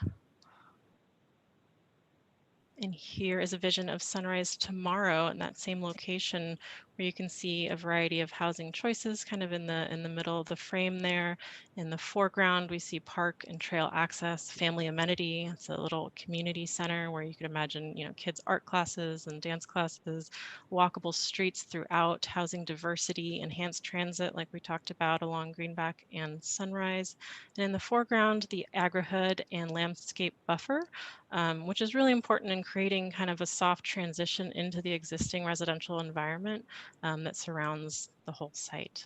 And here is a vision of Sunrise tomorrow in that same location, where you can see a variety of housing choices kind of in the middle of the frame there. In the foreground, we see park and trail access, family amenity. It's a little community center where you could imagine, you know, kids' art classes and dance classes, walkable streets throughout, housing diversity, enhanced transit like we talked about along Greenback and Sunrise. And in the foreground, the agri-hood and landscape buffer, which is really important in creating kind of a soft transition into the existing residential environment that surrounds the whole site.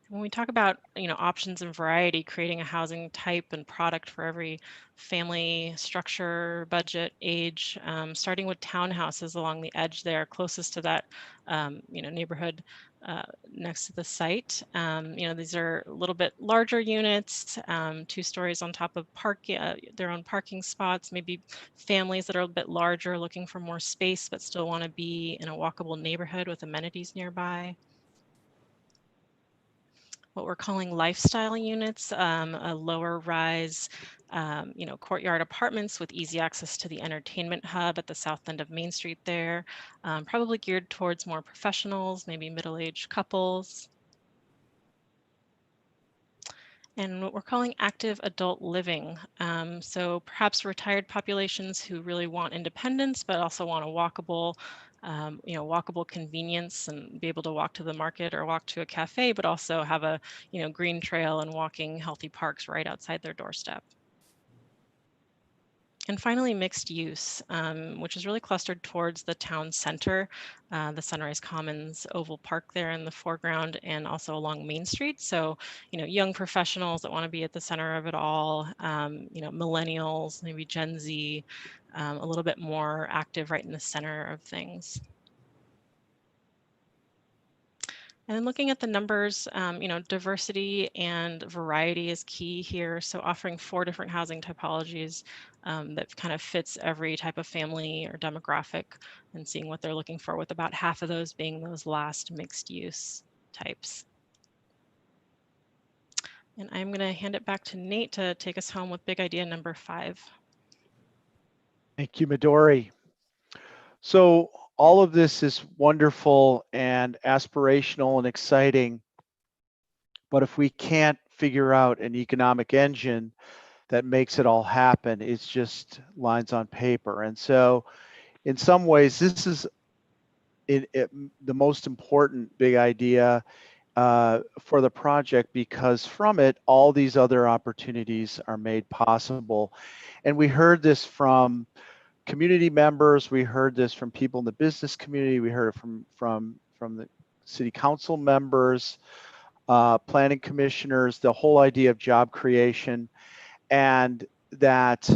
When we talk about, you know, options and variety, creating a housing type and product for every family, structure, budget, age, starting with townhouses along the edge there, closest to that, you know, neighborhood next to the site. You know, these are a little bit larger units, 2 stories on top of their own parking spots, maybe families that are a bit larger, looking for more space, but still want to be in a walkable neighborhood with amenities nearby. What we're calling lifestyle units, a lower rise, you know, courtyard apartments with easy access to the entertainment hub at the south end of Main Street there, probably geared towards more professionals, maybe middle-aged couples. and what we're calling active adult living. So perhaps retired populations who really want independence, but also want a walkable, walkable convenience and be able to walk to the market or walk to a cafe, but also have a, green trail and walking healthy parks right outside their doorstep. And finally, mixed use, which is really clustered towards the town center, the Sunrise Commons Oval Park there in the foreground, and also along Main Street. So, young professionals that want to be at the center of it all, millennials, maybe Gen Z, a little bit more active right in the center of things. And then looking at the numbers, diversity and variety is key here. So offering 4 different housing typologies that kind of fits every type of family or demographic, and seeing what they're looking for, with about half of those being those last mixed use types. And I'm going to hand it back to Nate to take us home with big idea number 5. Thank you, Midori. So all of this is wonderful and aspirational and exciting, but if we can't figure out an economic engine that makes it all happen, it's just lines on paper. And so in some ways, this is the most important big idea for the project, because from it, all these other opportunities are made possible. And we heard this from community members, we heard this from people in the business community, we heard it from the city council members, planning commissioners, the whole idea of job creation, and that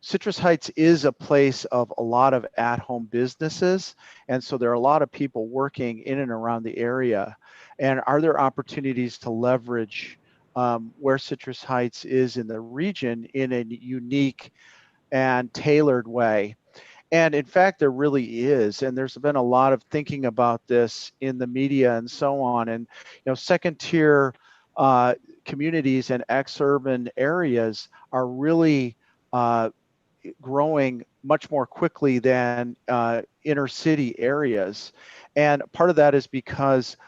Citrus Heights is a place of a lot of at-home businesses, and so there are a lot of people working in and around the area. And are there opportunities to leverage where Citrus Heights is in the region in a unique and tailored way? And in fact, there really is. And there's been a lot of thinking about this in the media and so on. And second tier communities and ex-urban areas are really growing much more quickly than inner city areas. And part of that is because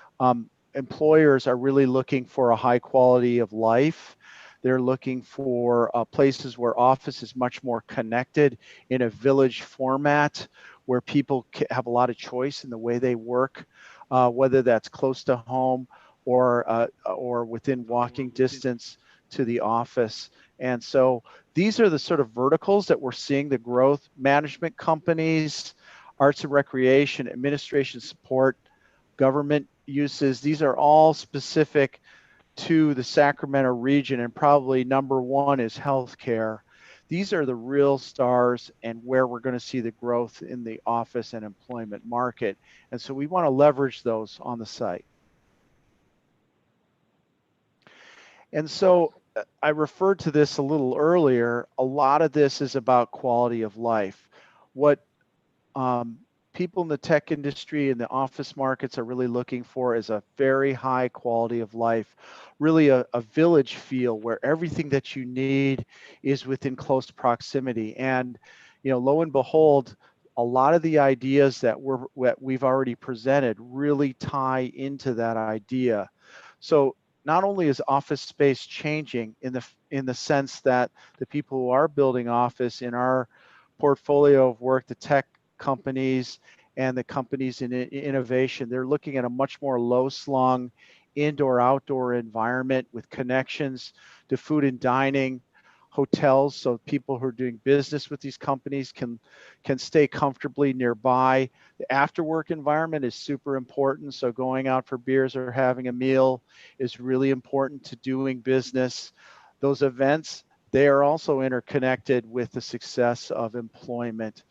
employers are really looking for a high quality of life. They're looking for places where office is much more connected in a village format, where people have a lot of choice in the way they work, whether that's close to home or within walking distance to the office. And so these are the sort of verticals that we're seeing the growth: management companies, arts and recreation, administration support, government uses. These are all specific to the Sacramento region, and probably number 1 is healthcare. These are the real stars and where we're going to see the growth in the office and employment market. And so we want to leverage those on the site. And so I referred to this a little earlier. A lot of this is about quality of life. What people in the tech industry and the office markets are really looking for is a very high quality of life, really a village feel where everything that you need is within close proximity. And lo and behold, a lot of the ideas that we've already presented really tie into that idea. So not only is office space changing in the sense that the people who are building office in our portfolio of work, the tech companies and the companies in innovation, they're looking at a much more low-slung indoor-outdoor environment with connections to food and dining, hotels, so people who are doing business with these companies can stay comfortably nearby. The after-work environment is super important, so going out for beers or having a meal is really important to doing business. Those events, they are also interconnected with the success of employment.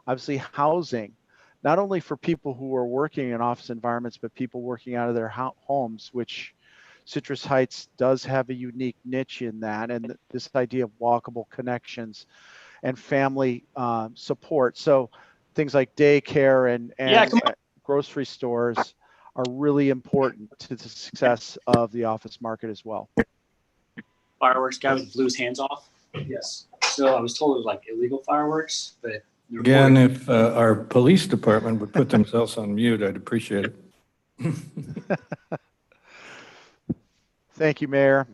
Obviously, housing, not only for people who are working in office environments, but people working out of their homes, which Citrus Heights does have a unique niche in that, and this idea of walkable connections and family support. So things like daycare and grocery stores are really important to the success of the office market as well. Fireworks guy with blew his hands off. Yes. So I was told it was like illegal fireworks, but again, if our police department would put themselves on mute, I'd appreciate it. Thank you, Mayor.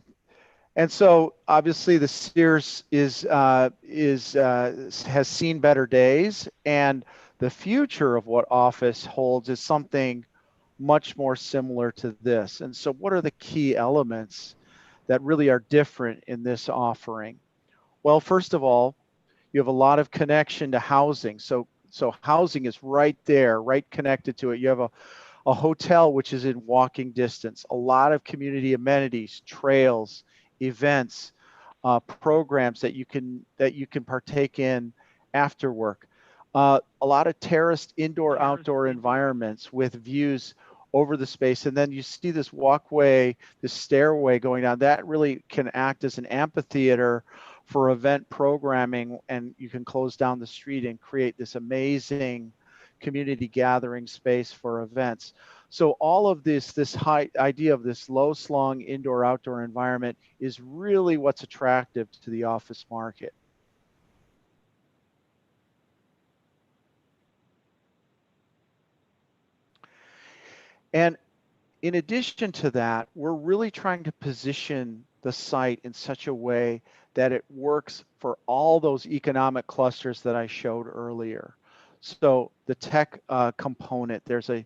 And so obviously the Sears has seen better days, and the future of what office holds is something much more similar to this. And so what are the key elements that really are different in this offering? Well, first of all, you have a lot of connection to housing. So housing is right there, right connected to it. You have a hotel which is in walking distance, a lot of community amenities, trails, events, programs that you can partake in after work. A lot of terraced indoor-outdoor environments with views over the space, and then you see this walkway, this stairway going down. That really can act as an amphitheater for event programming, and you can close down the street and create this amazing community gathering space for events. So all of this high idea of this low-slung indoor-outdoor environment is really what's attractive to the office market. And in addition to that, we're really trying to position the site in such a way that it works for all those economic clusters that I showed earlier. So the tech component, there's a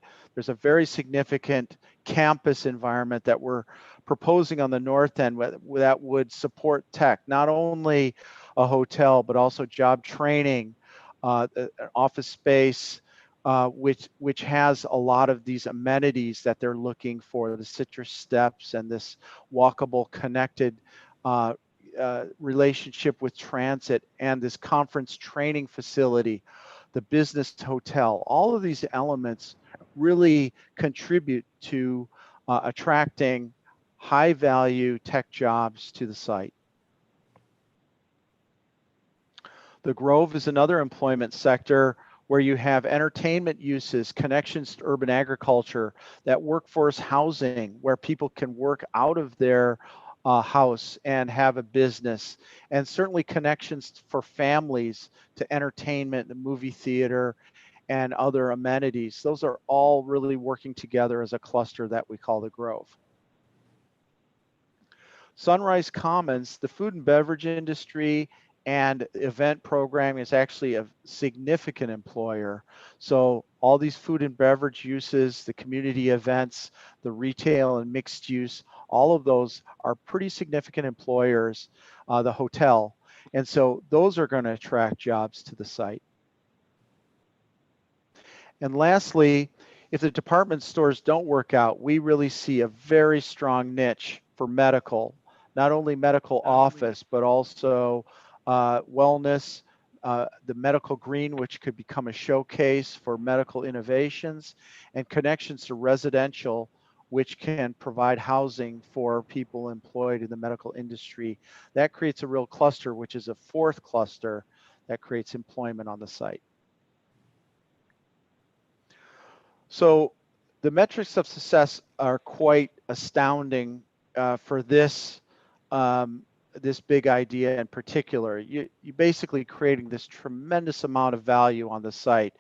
very significant campus environment that we're proposing on the north end that would support tech, not only a hotel, but also job training, office space, which has a lot of these amenities that they're looking for, the Citrus Steps and this walkable, connected relationship with transit, and this conference training facility, the business hotel. All of these elements really contribute to attracting high value tech jobs to the site. The Grove is another employment sector where you have entertainment uses, connections to urban agriculture, that workforce housing where people can work out of their house and have a business, and certainly connections for families to entertainment, the movie theater, and other amenities. Those are all really working together as a cluster that we call the Grove. Sunrise Commons, the food and beverage industry and event programming is actually a significant employer. So all these food and beverage uses, the community events, the retail and mixed use, all of those are pretty significant employers, the hotel. And so those are going to attract jobs to the site. And lastly, if the department stores don't work out, we really see a very strong niche for medical, not only medical office, but also wellness, the medical green, which could become a showcase for medical innovations, and connections to residential, which can provide housing for people employed in the medical industry. That creates a real cluster, which is a fourth cluster that creates employment on the site. So the metrics of success are quite astounding for this this big idea in particular. You're basically creating this tremendous amount of value on the site.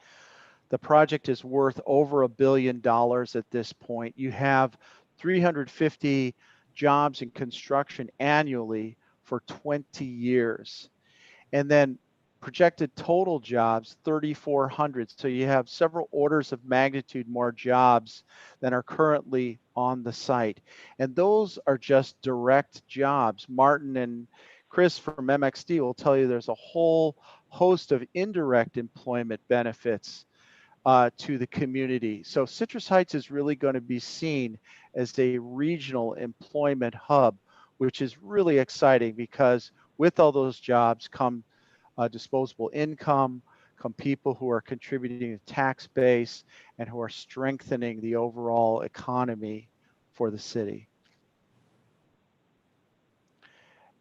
The project is worth over $1 billion at this point. You have 350 jobs in construction annually for 20 years. And then projected total jobs, 3,400. So you have several orders of magnitude more jobs than are currently on the site. And those are just direct jobs. Martin and Chris from MXD will tell you there's a whole host of indirect employment benefits to the community. So Citrus Heights is really going to be seen as a regional employment hub, which is really exciting because with all those jobs come disposable income, come people who are contributing to the tax base and who are strengthening the overall economy for the city.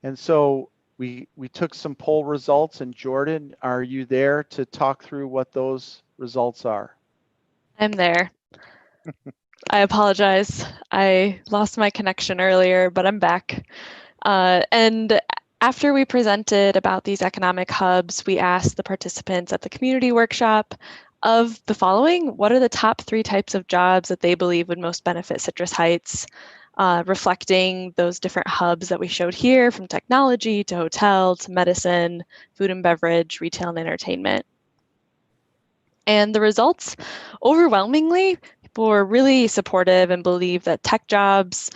And so we took some poll results, and Jordan, are you there to talk through what those results are? I'm there. I apologize. I lost my connection earlier, but I'm back. And after we presented about these economic hubs, we asked the participants at the community workshop of the following: what are the top 3 types of jobs that they believe would most benefit Citrus Heights? reflecting those different hubs that we showed here, from technology to hotel to medicine, food and beverage, retail and entertainment. And the results, overwhelmingly, people were really supportive and believe that tech jobs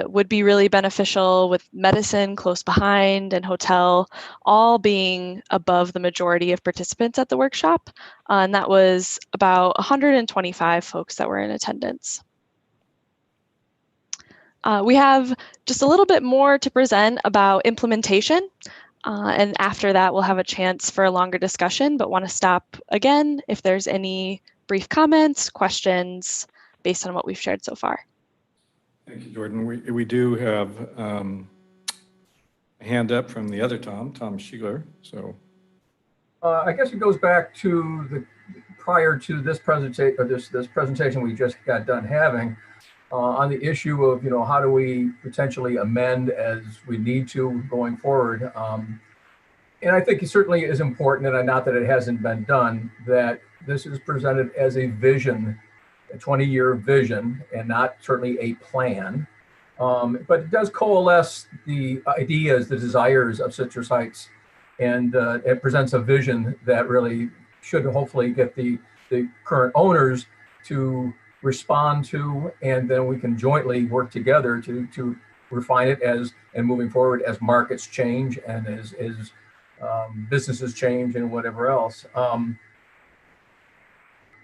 would be really beneficial, with medicine close behind and hotel all being above the majority of participants at the workshop. And that was about 125 folks that were in attendance. We have just a little bit more to present about implementation. And after that, we'll have a chance for a longer discussion, but want to stop again if there's any brief comments, questions based on what we've shared so far. Thank you, Jordan. We do have a hand up from the other Tom Schiegler. So I guess it goes back to the prior to this presentation, or this presentation we just got done having on the issue of, how do we potentially amend as we need to going forward. And I think it certainly is important, and not that it hasn't been done, that this is presented as a vision, a 20-year vision, and not certainly a plan. But it does coalesce the ideas, the desires of Citrus Heights, and it presents a vision that really should hopefully get the current owners to respond to, and then we can jointly work together to refine it and moving forward as markets change and as businesses change and whatever else.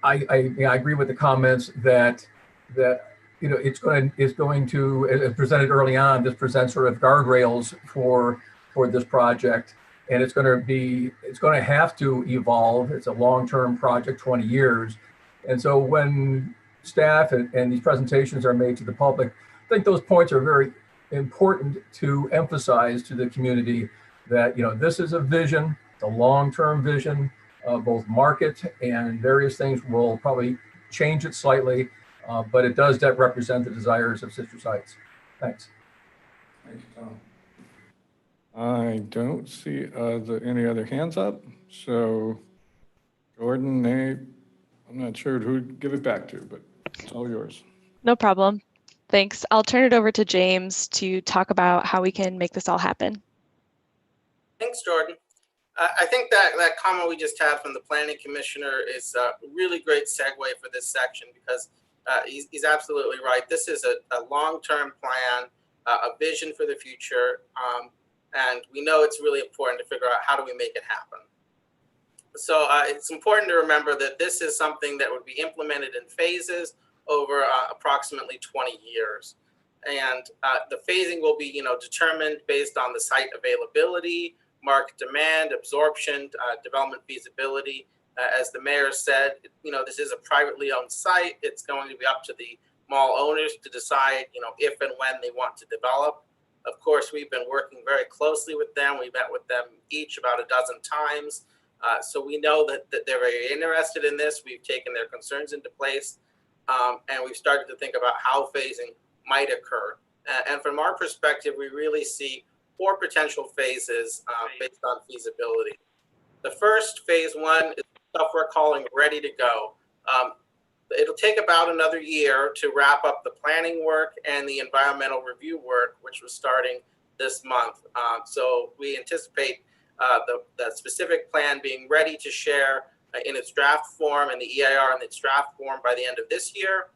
I agree with the comments that it's going to, as presented early on, this presents sort of guardrails for this project, and it's going to have to evolve. It's a long-term project, 20 years, and so when staff and these presentations are made to the public, I think those points are very important to emphasize to the community that this is a vision, it's a long-term vision. Both market and various things will probably change it slightly, but it does represent the desires of Citrus Heights. Thanks. Thank you, Tom. I don't see any other hands up. So Jordan, Nate, I'm not sure who to give it back to, but it's all yours. No problem. Thanks. I'll turn it over to James to talk about how we can make this all happen. Thanks, Jordan. I think that comment we just had from the planning commissioner is a really great segue for this section, because he's absolutely right. This is a long-term plan, a vision for the future, and we know it's really important to figure out how do we make it happen. So it's important to remember that this is something that would be implemented in phases over approximately 20 years. And the phasing will be determined based on the site availability, market demand, absorption, development feasibility. As the mayor said, this is a privately owned site. It's going to be up to the mall owners to decide, if and when they want to develop. Of course, we've been working very closely with them. We met with them each about a dozen times. So we know that they're very interested in this. We've taken their concerns into place, and we've started to think about how phasing might occur. And from our perspective, we really see 4 potential phases based on feasibility. The first, phase 1, is stuff we're calling ready to go. It'll take about another year to wrap up the planning work and the environmental review work, which was starting this month. So we anticipate the specific plan being ready to share in its draft form, and the EIR in its draft form by the end of this year,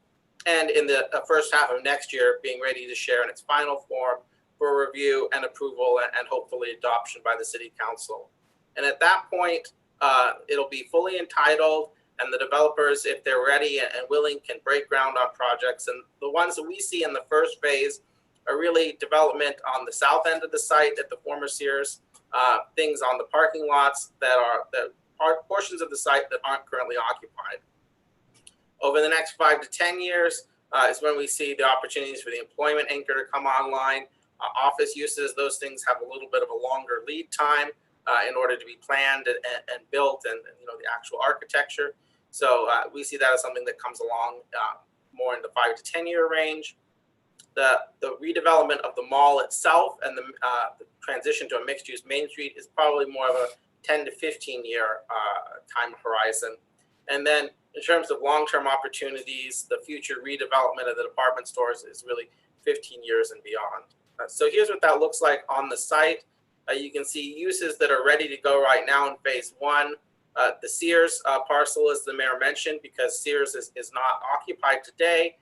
and in the first half of next year being ready to share in its final form for review and approval and hopefully adoption by the city council. And at that point, it'll be fully entitled, and the developers, if they're ready and willing, can break ground on projects. And the ones that we see in the first phase are really development on the south end of the site at the former Sears, things on the parking lots that are portions of the site that aren't currently occupied. Over the next 5 to 10 years is when we see the opportunities for the employment anchor to come online. Office uses, those things have a little bit of a longer lead time in order to be planned and built, and the actual architecture. So we see that as something that comes along more in the 5 to 10 year range. The redevelopment of the mall itself and the transition to a mixed use Main Street is probably more of a 10 to 15 year time horizon. And then in terms of long-term opportunities, the future redevelopment of the department stores is really 15 years and beyond. So here's what that looks like on the site. You can see uses that are ready to go right now in phase one. The Sears parcel, as the mayor mentioned, because Sears is not occupied today.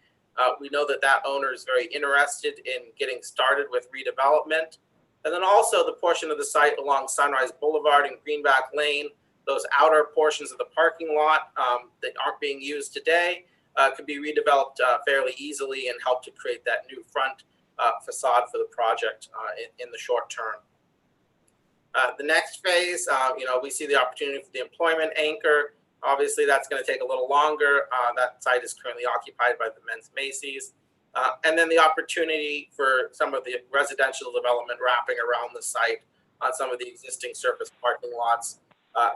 We know that that owner is very interested in getting started with redevelopment. And then also the portion of the site along Sunrise Boulevard and Greenback Lane, those outer portions of the parking lot that aren't being used today could be redeveloped fairly easily and help to create that new front facade for the project in the short term. The next phase, we see the opportunity for the employment anchor. Obviously, that's going to take a little longer. That site is currently occupied by the Men's Macy's. And then the opportunity for some of the residential development wrapping around the site on some of the existing surface parking lots.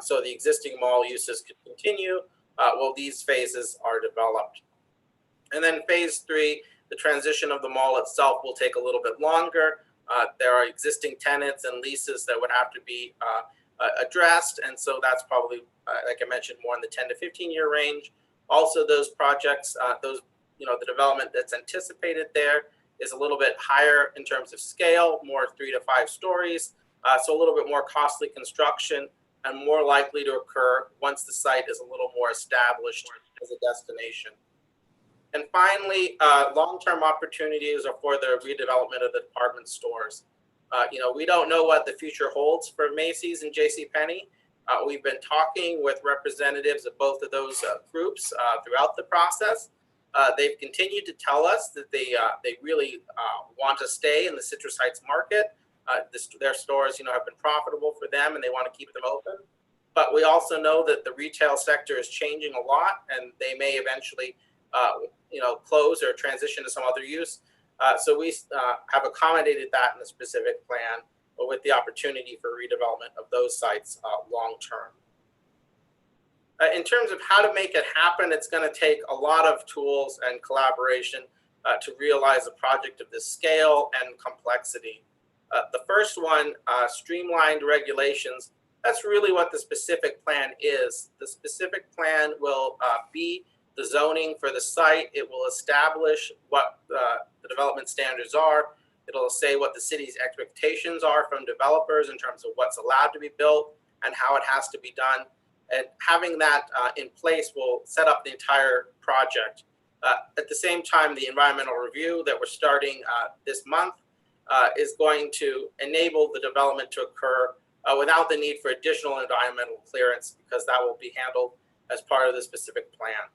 So the existing mall uses could continue while these phases are developed. And then phase three, the transition of the mall itself will take a little bit longer. There are existing tenants and leases that would have to be addressed. And so that's probably, like I mentioned, more in the 10 to 15 year range. Also, those projects, the development that's anticipated there is a little bit higher in terms of scale, more 3 to 5 stories. So a little bit more costly construction and more likely to occur once the site is a little more established as a destination. And finally, long-term opportunities are for the redevelopment of the department stores. We don't know what the future holds for Macy's and JCPenney. We've been talking with representatives of both of those groups throughout the process. They've continued to tell us that they really want to stay in the Citrus Heights market. Their stores, have been profitable for them, and they want to keep them open. But we also know that the retail sector is changing a lot, and they may eventually, close or transition to some other use. So we have accommodated that in the specific plan, but with the opportunity for redevelopment of those sites long term. In terms of how to make it happen, it's going to take a lot of tools and collaboration to realize a project of this scale and complexity. The first one, streamlined regulations, that's really what the specific plan is. The specific plan will be the zoning for the site. It will establish what the development standards are. It'll say what the city's expectations are from developers in terms of what's allowed to be built and how it has to be done. And having that in place will set up the entire project. At the same time, the environmental review that we're starting this month is going to enable the development to occur without the need for additional environmental clearance, because that will be handled as part of the specific plan.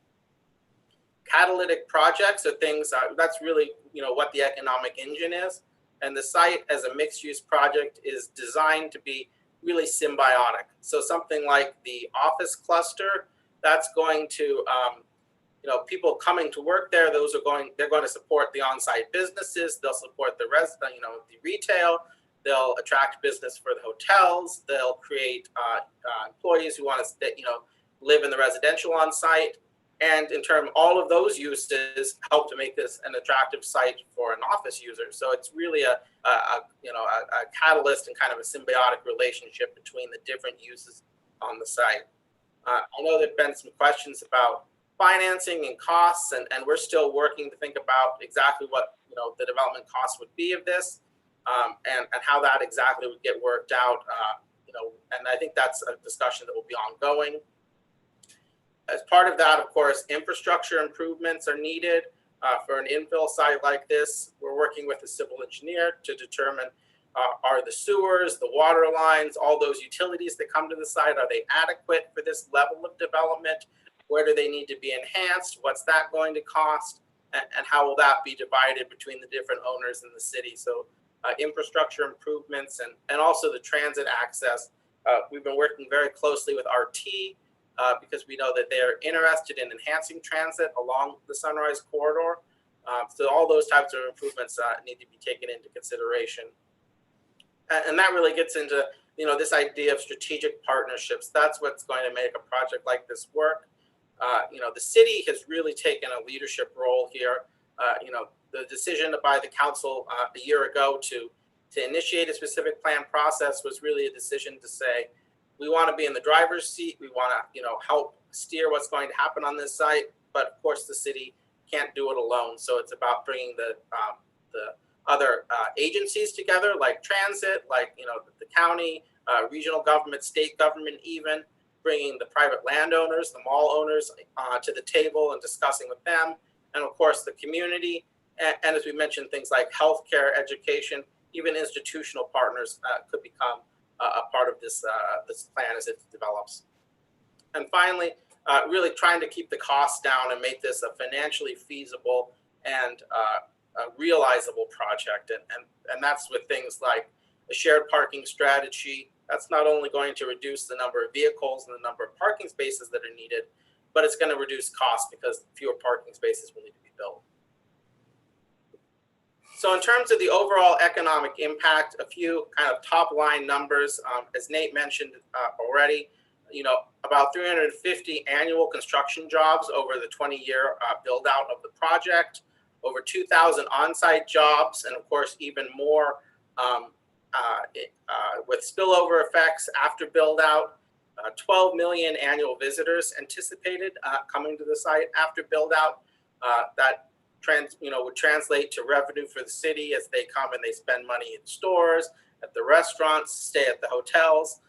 Catalytic projects are things that's really what the economic engine is, and the site as a mixed-use project is designed to be really symbiotic. So something like the office cluster, that's going to people coming to work there, they're going to support the on-site businesses, they'll support the the retail, they'll attract business for the hotels, they'll create employees who want to live in the residential on-site. And in turn, all of those uses help to make this an attractive site for an office user. So it's really a catalyst and kind of a symbiotic relationship between the different uses on the site. I know there've been some questions about financing and costs, and we're still working to think about exactly what the development costs would be of this, and how that exactly would get worked out. And I think that's a discussion that will be ongoing. As part of that, of course, infrastructure improvements are needed for an infill site like this. We're working with a civil engineer to determine are the sewers, the water lines, all those utilities that come to the site, are they adequate for this level of development? Where do they need to be enhanced? What's that going to cost? And how will that be divided between the different owners in the city? So infrastructure improvements and also the transit access. We've been working very closely with RT because we know that they're interested in enhancing transit along the Sunrise Corridor. So all those types of improvements need to be taken into consideration. And that really gets into this idea of strategic partnerships. That's what's going to make a project like this work. The city has really taken a leadership role here. The decision by the council a year ago to initiate a specific plan process was really a decision to say, we want to be in the driver's seat. We want to, help steer what's going to happen on this site. But of course, the city can't do it alone. So it's about bringing the the other agencies together, like transit, like, you know, the county, regional government, state government, even bringing the private landowners, the mall owners to the table and discussing with them, and of course the community, and as we mentioned, things like healthcare, education, even institutional partners could become a part of this this plan as it develops. And finally, really trying to keep the costs down and make this a financially feasible and a realizable project. And that's with things like a shared parking strategy. That's not only going to reduce the number of vehicles and the number of parking spaces that are needed, but it's going to reduce costs because fewer parking spaces will need to be built. So in terms of the overall economic impact, a few kind of top line numbers, as Nate mentioned already, you know, about 350 annual construction jobs over the 20-year build out of the project, over 2,000 on-site jobs, and of course, even more with spillover effects after build out, 12 million annual visitors anticipated coming to the site after build out. That would translate to revenue for the city as they come and they spend money in stores, at the restaurants, stay at the hotels.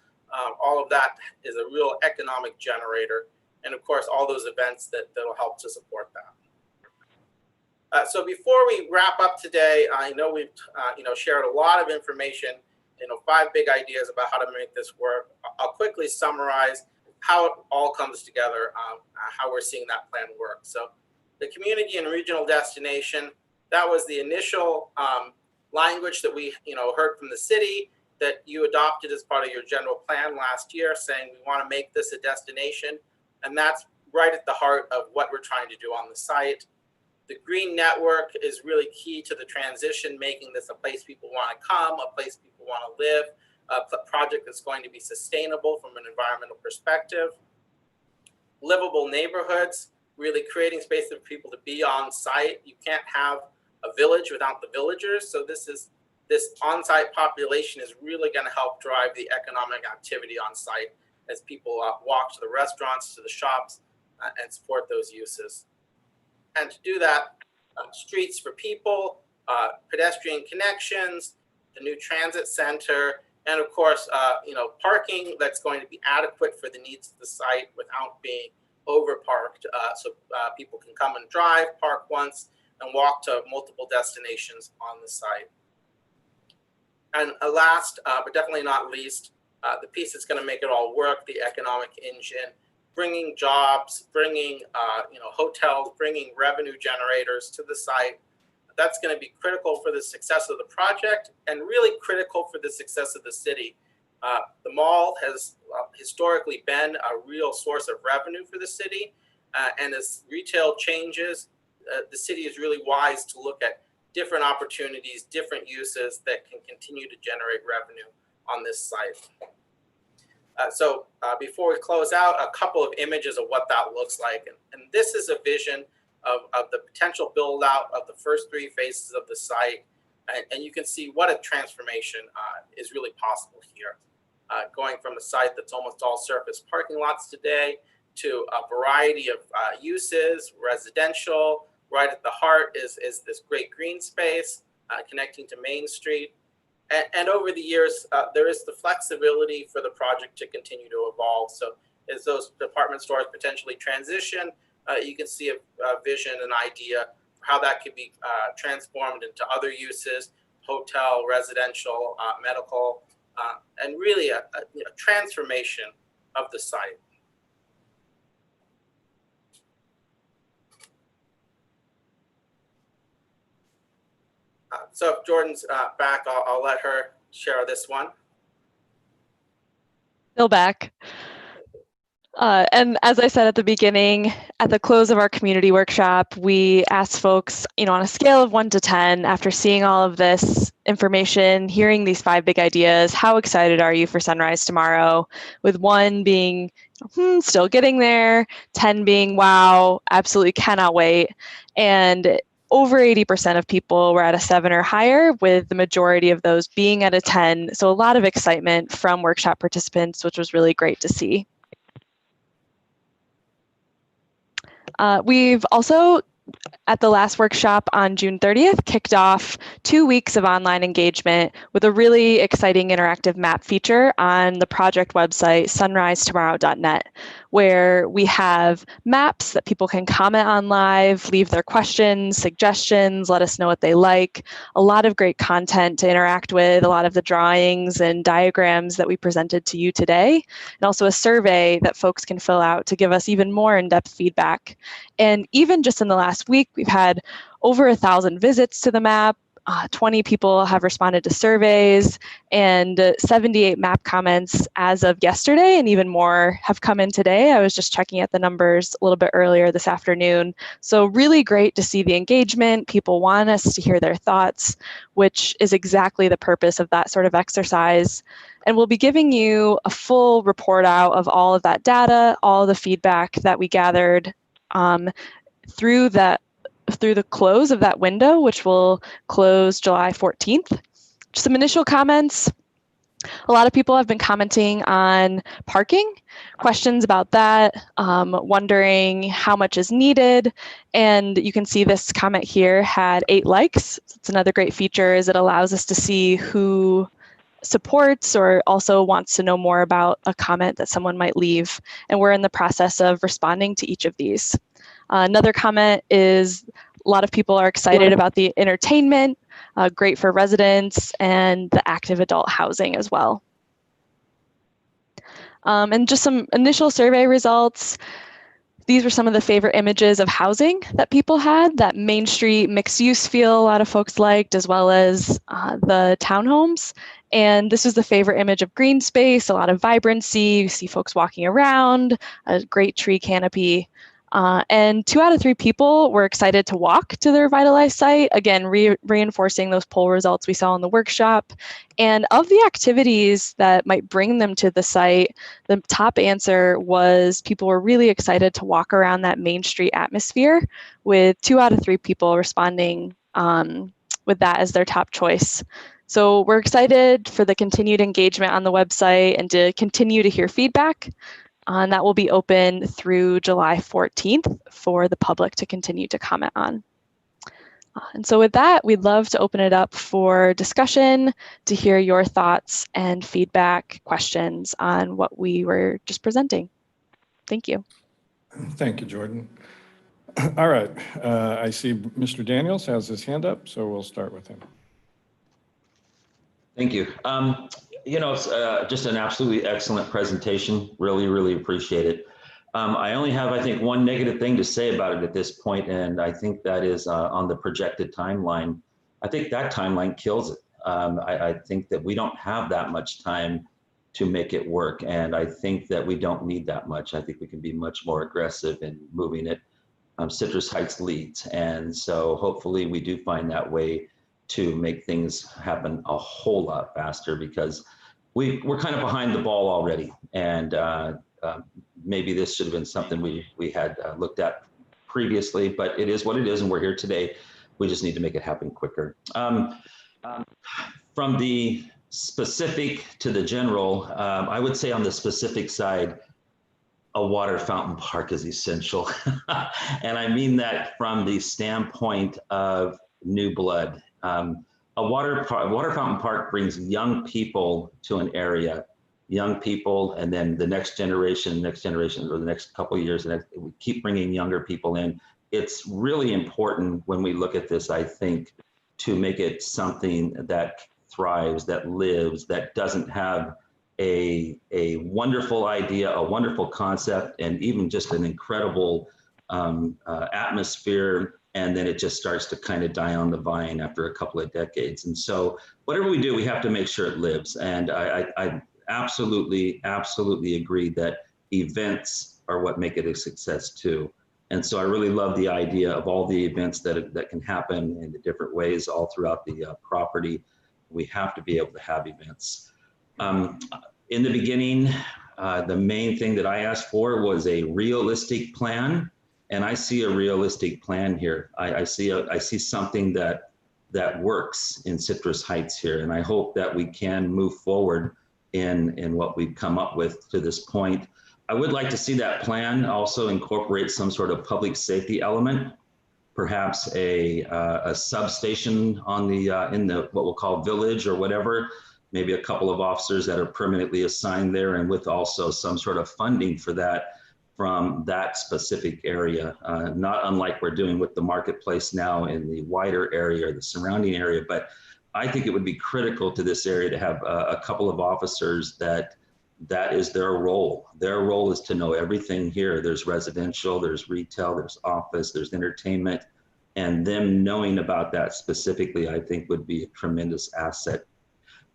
All of that is a real economic generator. And of course, all those events that'll help to support that. So before we wrap up today, I know we've shared a lot of information, 5 big ideas about how to make this work. I'll quickly summarize how it all comes together, how we're seeing that plan work. So the community and regional destination, that was the initial language that we heard from the city that you adopted as part of your general plan last year, saying we want to make this a destination. And that's right at the heart of what we're trying to do on the site. The green network is really key to the transition, making this a place people want to come, a place people want to live, a project that's going to be sustainable from an environmental perspective. Livable neighborhoods, really creating space for people to be on site. You can't have a village without the villagers. So this on-site population is really going to help drive the economic activity on site as people walk to the restaurants, to the shops, and support those uses. And to do that, streets for people, pedestrian connections, the new transit center, and of course, parking that's going to be adequate for the needs of the site without being overparked, so people can come and drive, park once, and walk to multiple destinations on the site. And last, but definitely not least, the piece that's going to make it all work, the economic engine, bringing jobs, bringing hotels, bringing revenue generators to the site. That's going to be critical for the success of the project and really critical for the success of the city. The mall has historically been a real source of revenue for the city. And as retail changes, the city is really wise to look at different opportunities, different uses that can continue to generate revenue on this site. So before we close out, a couple of images of what that looks like. And this is a vision of the potential build out of the first 3 phases of the site. And you can see what a transformation is really possible here. Going from a site that's almost all surface parking lots today to a variety of uses, residential. Right at the heart is this great green space connecting to Main Street. And over the years, there is the flexibility for the project to continue to evolve. So as those department stores potentially transition, you can see a vision, an idea for how that could be transformed into other uses, hotel, residential, medical, and really a transformation of the site. So if Jordan's back, I'll let her share this one. Still back. And as I said at the beginning, at the close of our community workshop, we asked folks, on a scale of 1 to 10, after seeing all of this information, hearing these 5 big ideas, how excited are you for Sunrise tomorrow? With 1 being, still getting there, 10 being, wow, absolutely cannot wait. And over 80% of people were at a 7 or higher, with the majority of those being at a 10. So a lot of excitement from workshop participants, which was really great to see. We've also at the last workshop on June 30th, kicked off 2 weeks of online engagement with a really exciting interactive map feature on the project website, sunrisetomorrow.net, where we have maps that people can comment on live, leave their questions, suggestions, let us know what they like. A lot of great content to interact with, a lot of the drawings and diagrams that we presented to you today, and also a survey that folks can fill out to give us even more in-depth feedback. And even just in the last week, we've had over 1,000 visits to the map. 20 people have responded to surveys, and 78 map comments as of yesterday, and even more have come in today. I was just checking at the numbers a little bit earlier this afternoon. So really great to see the engagement. People want us to hear their thoughts, which is exactly the purpose of that sort of exercise. And we'll be giving you a full report out of all of that data, all the feedback that we gathered through the close of that window, which will close July 14th. Some initial comments. A lot of people have been commenting on parking, questions about that, wondering how much is needed. And you can see this comment here had 8 likes. It's another great feature is it allows us to see who supports or also wants to know more about a comment that someone might leave. And we're in the process of responding to each of these. Another comment is a lot of people are excited about the entertainment, great for residents, and the active adult housing as well. And just some initial survey results. These were some of the favorite images of housing that people had. That Main Street mixed use feel a lot of folks liked, as well as the townhomes. And this was the favorite image of green space, a lot of vibrancy. You see folks walking around, a great tree canopy. And 2 out of 3 people were excited to walk to the revitalized site, again, reinforcing those poll results we saw in the workshop. And of the activities that might bring them to the site, the top answer was people were really excited to walk around that Main Street atmosphere, with 2 out of 3 people responding with that as their top choice. So we're excited for the continued engagement on the website and to continue to hear feedback. And that will be open through July 14th for the public to continue to comment on. And so with that, we'd love to open it up for discussion, to hear your thoughts and feedback, questions on what we were just presenting. Thank you. Thank you, Jordan. All right, I see Mr. Daniels has his hand up, so we'll start with him. Thank you. You know, it's just an absolutely excellent presentation. Really, really appreciate it. I only have, I think, one negative thing to say about it at this point, and I think that is on the projected timeline. I think that timeline kills it. I think that we don't have that much time to make it work, and I think that we don't need that much. I think we can be much more aggressive in moving it. Citrus Heights leads, and so hopefully we do find that way to make things happen a whole lot faster, because we're kind of behind the ball already, and maybe this should have been something we had looked at previously, but it is what it is, and we're here today. We just need to make it happen quicker. From the specific to the general, I would say on the specific side, a water fountain park is essential. And I mean that from the standpoint of new blood. A water fountain park brings young people to an area, young people, and then the next generation, or the next couple of years, and we keep bringing younger people in. It's really important when we look at this, I think, to make it something that thrives, that lives, that doesn't have a wonderful idea, a wonderful concept, and even just an incredible atmosphere, and then it just starts to kind of die on the vine after a couple of decades. And so whatever we do, we have to make sure it lives. And I absolutely agree that events are what make it a success too. And so I really love the idea of all the events that can happen in the different ways all throughout the property. We have to be able to have events. In the beginning, the main thing that I asked for was a realistic plan. And I see a realistic plan here. I see something that works in Citrus Heights here. And I hope that we can move forward in what we've come up with to this point. I would like to see that plan also incorporate some sort of public safety element. perhaps a substation on the in the what we'll call village or whatever, maybe a couple of officers that are permanently assigned there, and with also some sort of funding for that from that specific area, not unlike we're doing with the marketplace now in the wider area or the surrounding area. But I think it would be critical to this area to have a couple of officers that is their role. Their role is to know everything here. There's residential, there's retail, there's office, there's entertainment, and them knowing about that specifically, I think would be a tremendous asset.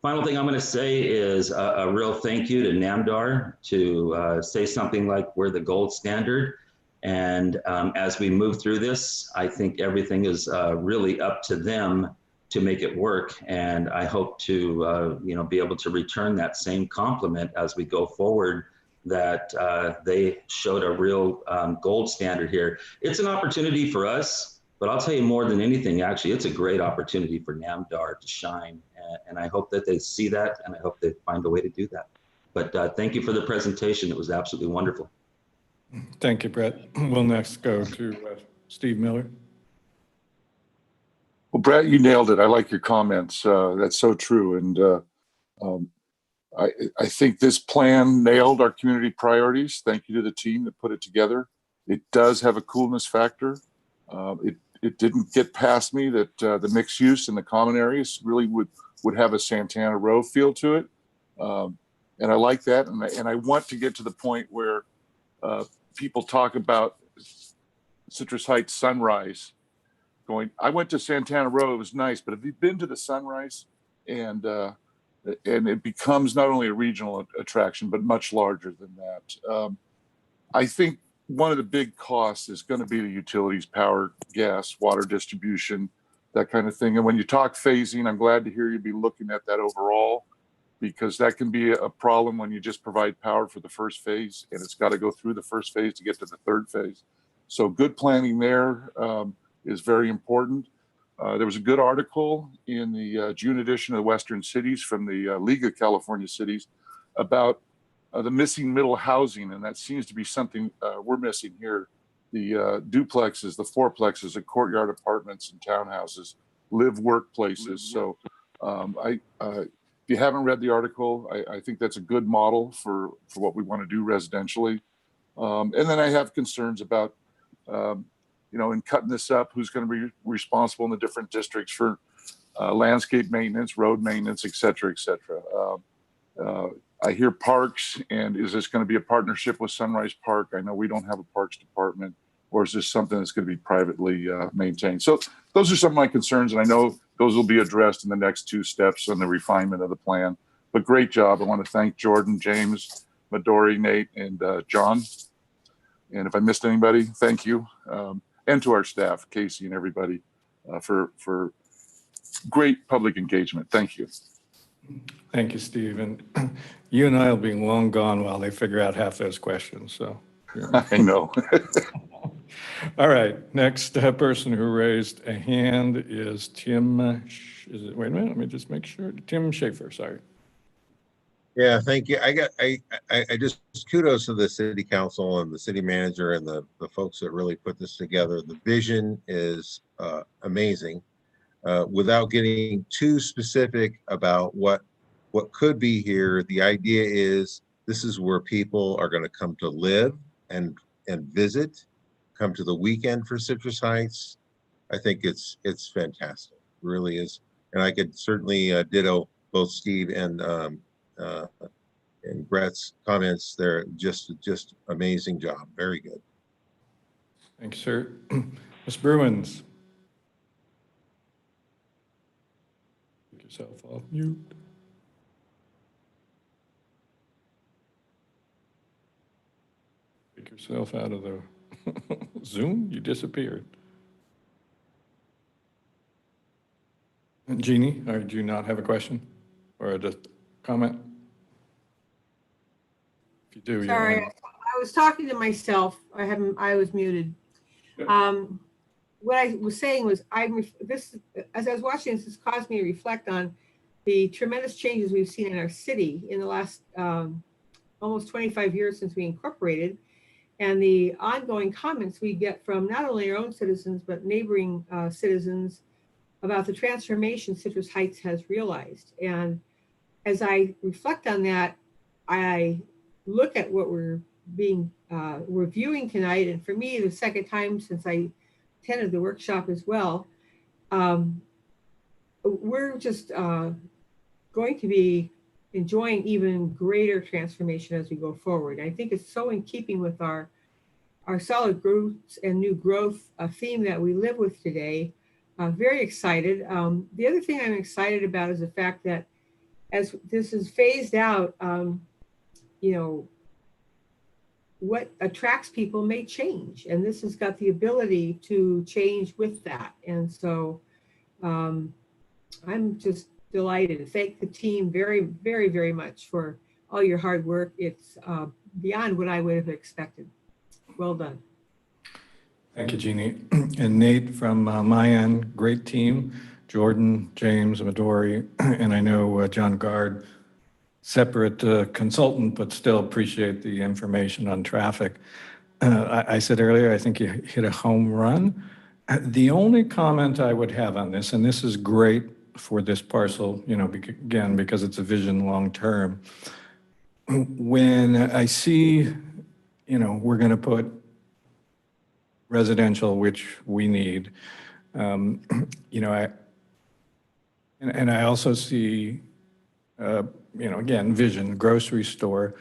Final thing I'm going to say is a real thank you to NAMDAR to say something like we're the gold standard. And as we move through this, I think everything is really up to them to make it work. And I hope to be able to return that same compliment as we go forward, that they showed a real gold standard here. It's an opportunity for us, but I'll tell you more than anything, actually, it's a great opportunity for NAMDAR to shine. And I hope that they see that, and I hope they find a way to do that. But thank you for the presentation. It was absolutely wonderful. Thank you, Brett. We'll next go to Steve Miller. Well, Brett, you nailed it. I like your comments. That's so true. And I think this plan nailed our community priorities. Thank you to the team that put it together. It does have a coolness factor. It didn't get past me that the mixed use in the common areas really would have a Santana Row feel to it. And I like that. And I want to get to the point where people talk about Citrus Heights Sunrise going, I went to Santana Row, it was nice, but have you been to the Sunrise? And it becomes not only a regional attraction, but much larger than that. I think one of the big costs is going to be the utilities, power, gas, water distribution, that kind of thing. And when you talk phasing, I'm glad to hear you be looking at that overall, because that can be a problem when you just provide power for the first phase, and it's got to go through the first phase to get to the third phase. So good planning there is very important. There was a good article in the June edition of the Western Cities from the League of California Cities about the missing middle housing, and that seems to be something we're missing here. The duplexes, the fourplexes, the courtyard apartments and townhouses, live workplaces. So if you haven't read the article, I think that's a good model for what we want to do residentially. And then I have concerns about, in cutting this up, who's going to be responsible in the different districts for landscape maintenance, road maintenance, et cetera, et cetera. I hear parks, and is this going to be a partnership with Sunrise Park? I know we don't have a parks department, or is this something that's going to be privately maintained? So those are some of my concerns, and I know those will be addressed in the next two steps on the refinement of the plan. But great job. I want to thank Jordan, James, Midori, Nate, and John. And if I missed anybody, thank you. And to our staff, Casey and everybody, for great public engagement. Thank you. Thank you, Steve. And you and I will be long gone while they figure out half those questions. So I know. All right. Next person who raised a hand is Tim. Wait a minute. Let me just make sure. Tim Schaefer. Sorry. Yeah, thank you. I just kudos to the city council and the city manager and the folks that really put this together. The vision is amazing. Without getting too specific about what could be here, the idea is this is where people are going to come to live and visit, come to the weekend for Citrus Heights. I think it's fantastic, it really is. And I could certainly ditto both Steve and Brett's comments. They're just amazing job. Very good. Thanks, sir. Ms. Bruins. Take yourself off mute. Take yourself out of the Zoom. You disappeared. Jeannie, or do you not have a question or a comment? If you do, sorry, I was talking to myself. I was muted. What I was saying was, as I was watching this caused me to reflect on the tremendous changes we've seen in our city in the last almost 25 years since we incorporated. and the ongoing comments we get from not only our own citizens, but neighboring citizens about the transformation Citrus Heights has realized. And as I reflect on that, I look at what we're viewing tonight, and for me, the second time since I attended the workshop as well, we're just going to be enjoying even greater transformation as we go forward. I think it's so in keeping with our solid roots and new growth theme that we live with today. Very excited. The other thing I'm excited about is the fact that as this is phased out, you know, what attracts people may change, and this has got the ability to change with that. And so I'm just delighted to thank the team very, very, very much for all your hard work. It's beyond what I would have expected. Well done. Thank you, Jeannie. And Nate, from my end, great team. Jordan, James, Midori, and I know John Gard, separate consultant, but still appreciate the information on traffic. I said earlier, I think you hit a home run. The only comment I would have on this, and this is great for this parcel, you know, again, because it's a vision long-term. When I see, you know, we're going to put residential, which we need, you know, I also see, you know, again, vision, grocery store,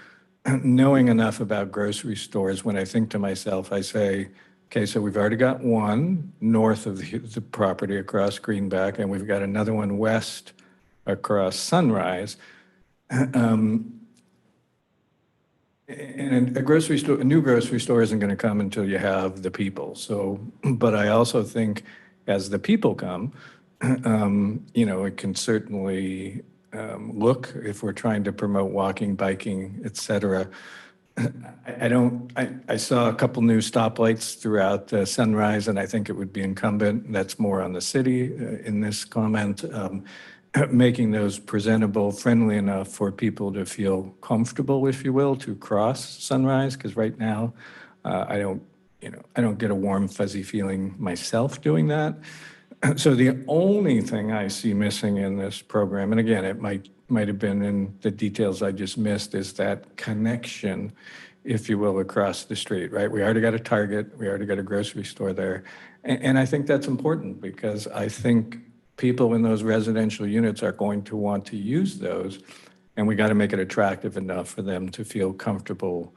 knowing enough about grocery stores, when I think to myself, I say, okay, so we've already got one north of the property across Greenback, and we've got another one west across Sunrise. And a grocery store, a new grocery store isn't going to come until you have the people. So, but I also think as the people come, you know, it can certainly look, if we're trying to promote walking, biking, et cetera. I saw a couple new stoplights throughout Sunrise, and I think it would be incumbent, that's more on the city in this comment, making those presentable, friendly enough for people to feel comfortable, if you will, to cross Sunrise. Because right now, I don't get a warm, fuzzy feeling myself doing that. So the only thing I see missing in this program, and again, it might have been in the details I just missed, is that connection, if you will, across the street, right? We already got a Target, we already got a grocery store there. And I think that's important, because I think people in those residential units are going to want to use those, and we got to make it attractive enough for them to feel comfortable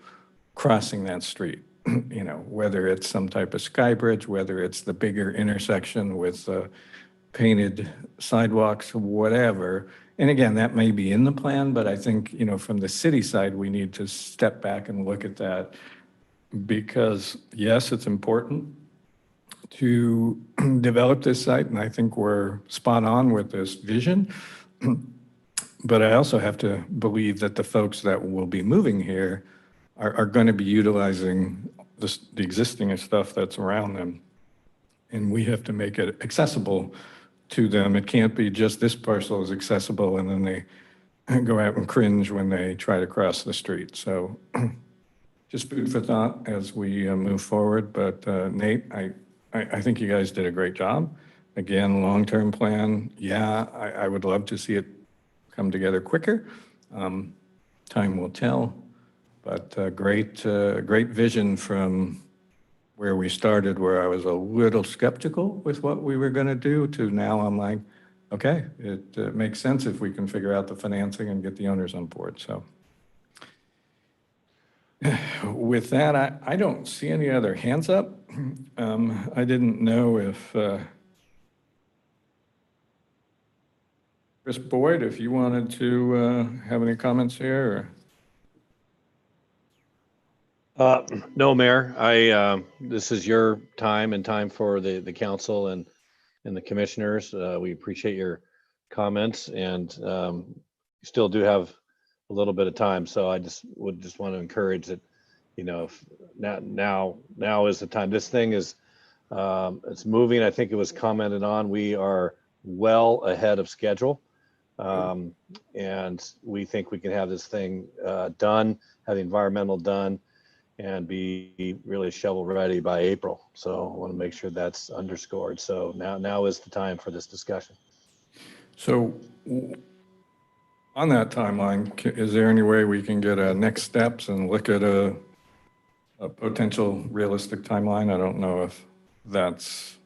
crossing that street. You know, whether it's some type of sky bridge, whether it's the bigger intersection with painted sidewalks, whatever. And again, that may be in the plan, but I think, you know, from the city side, we need to step back and look at that, because yes, it's important to develop this site, and I think we're spot on with this vision. But I also have to believe that the folks that will be moving here are going to be utilizing the existing stuff that's around them. And we have to make it accessible to them. It can't be just this parcel is accessible and then they go out and cringe when they try to cross the street. So just food for thought as we move forward. But Nate, I think you guys did a great job. Again, long-term plan. Yeah, I would love to see it come together quicker. Time will tell. But great vision from where we started, where I was a little skeptical with what we were going to do, to now I'm like, okay, it makes sense if we can figure out the financing and get the owners on board. So with that, I don't see any other hands up. I didn't know if Chris Boyd, if you wanted to have any comments here, or? No, Mayor, this is your time and time for the council and the commissioners. We appreciate your comments, and you still do have a little bit of time. So I would want to encourage that, you know, if now is the time. This thing is, it's moving. I think it was commented on. We are well ahead of schedule. And we think we can have this thing done, have the environmental done, and be really shovel ready by April. So I want to make sure that's underscored. So now is the time for this discussion. So on that timeline, is there any way we can get a next steps and look at a potential realistic timeline? I don't know if that's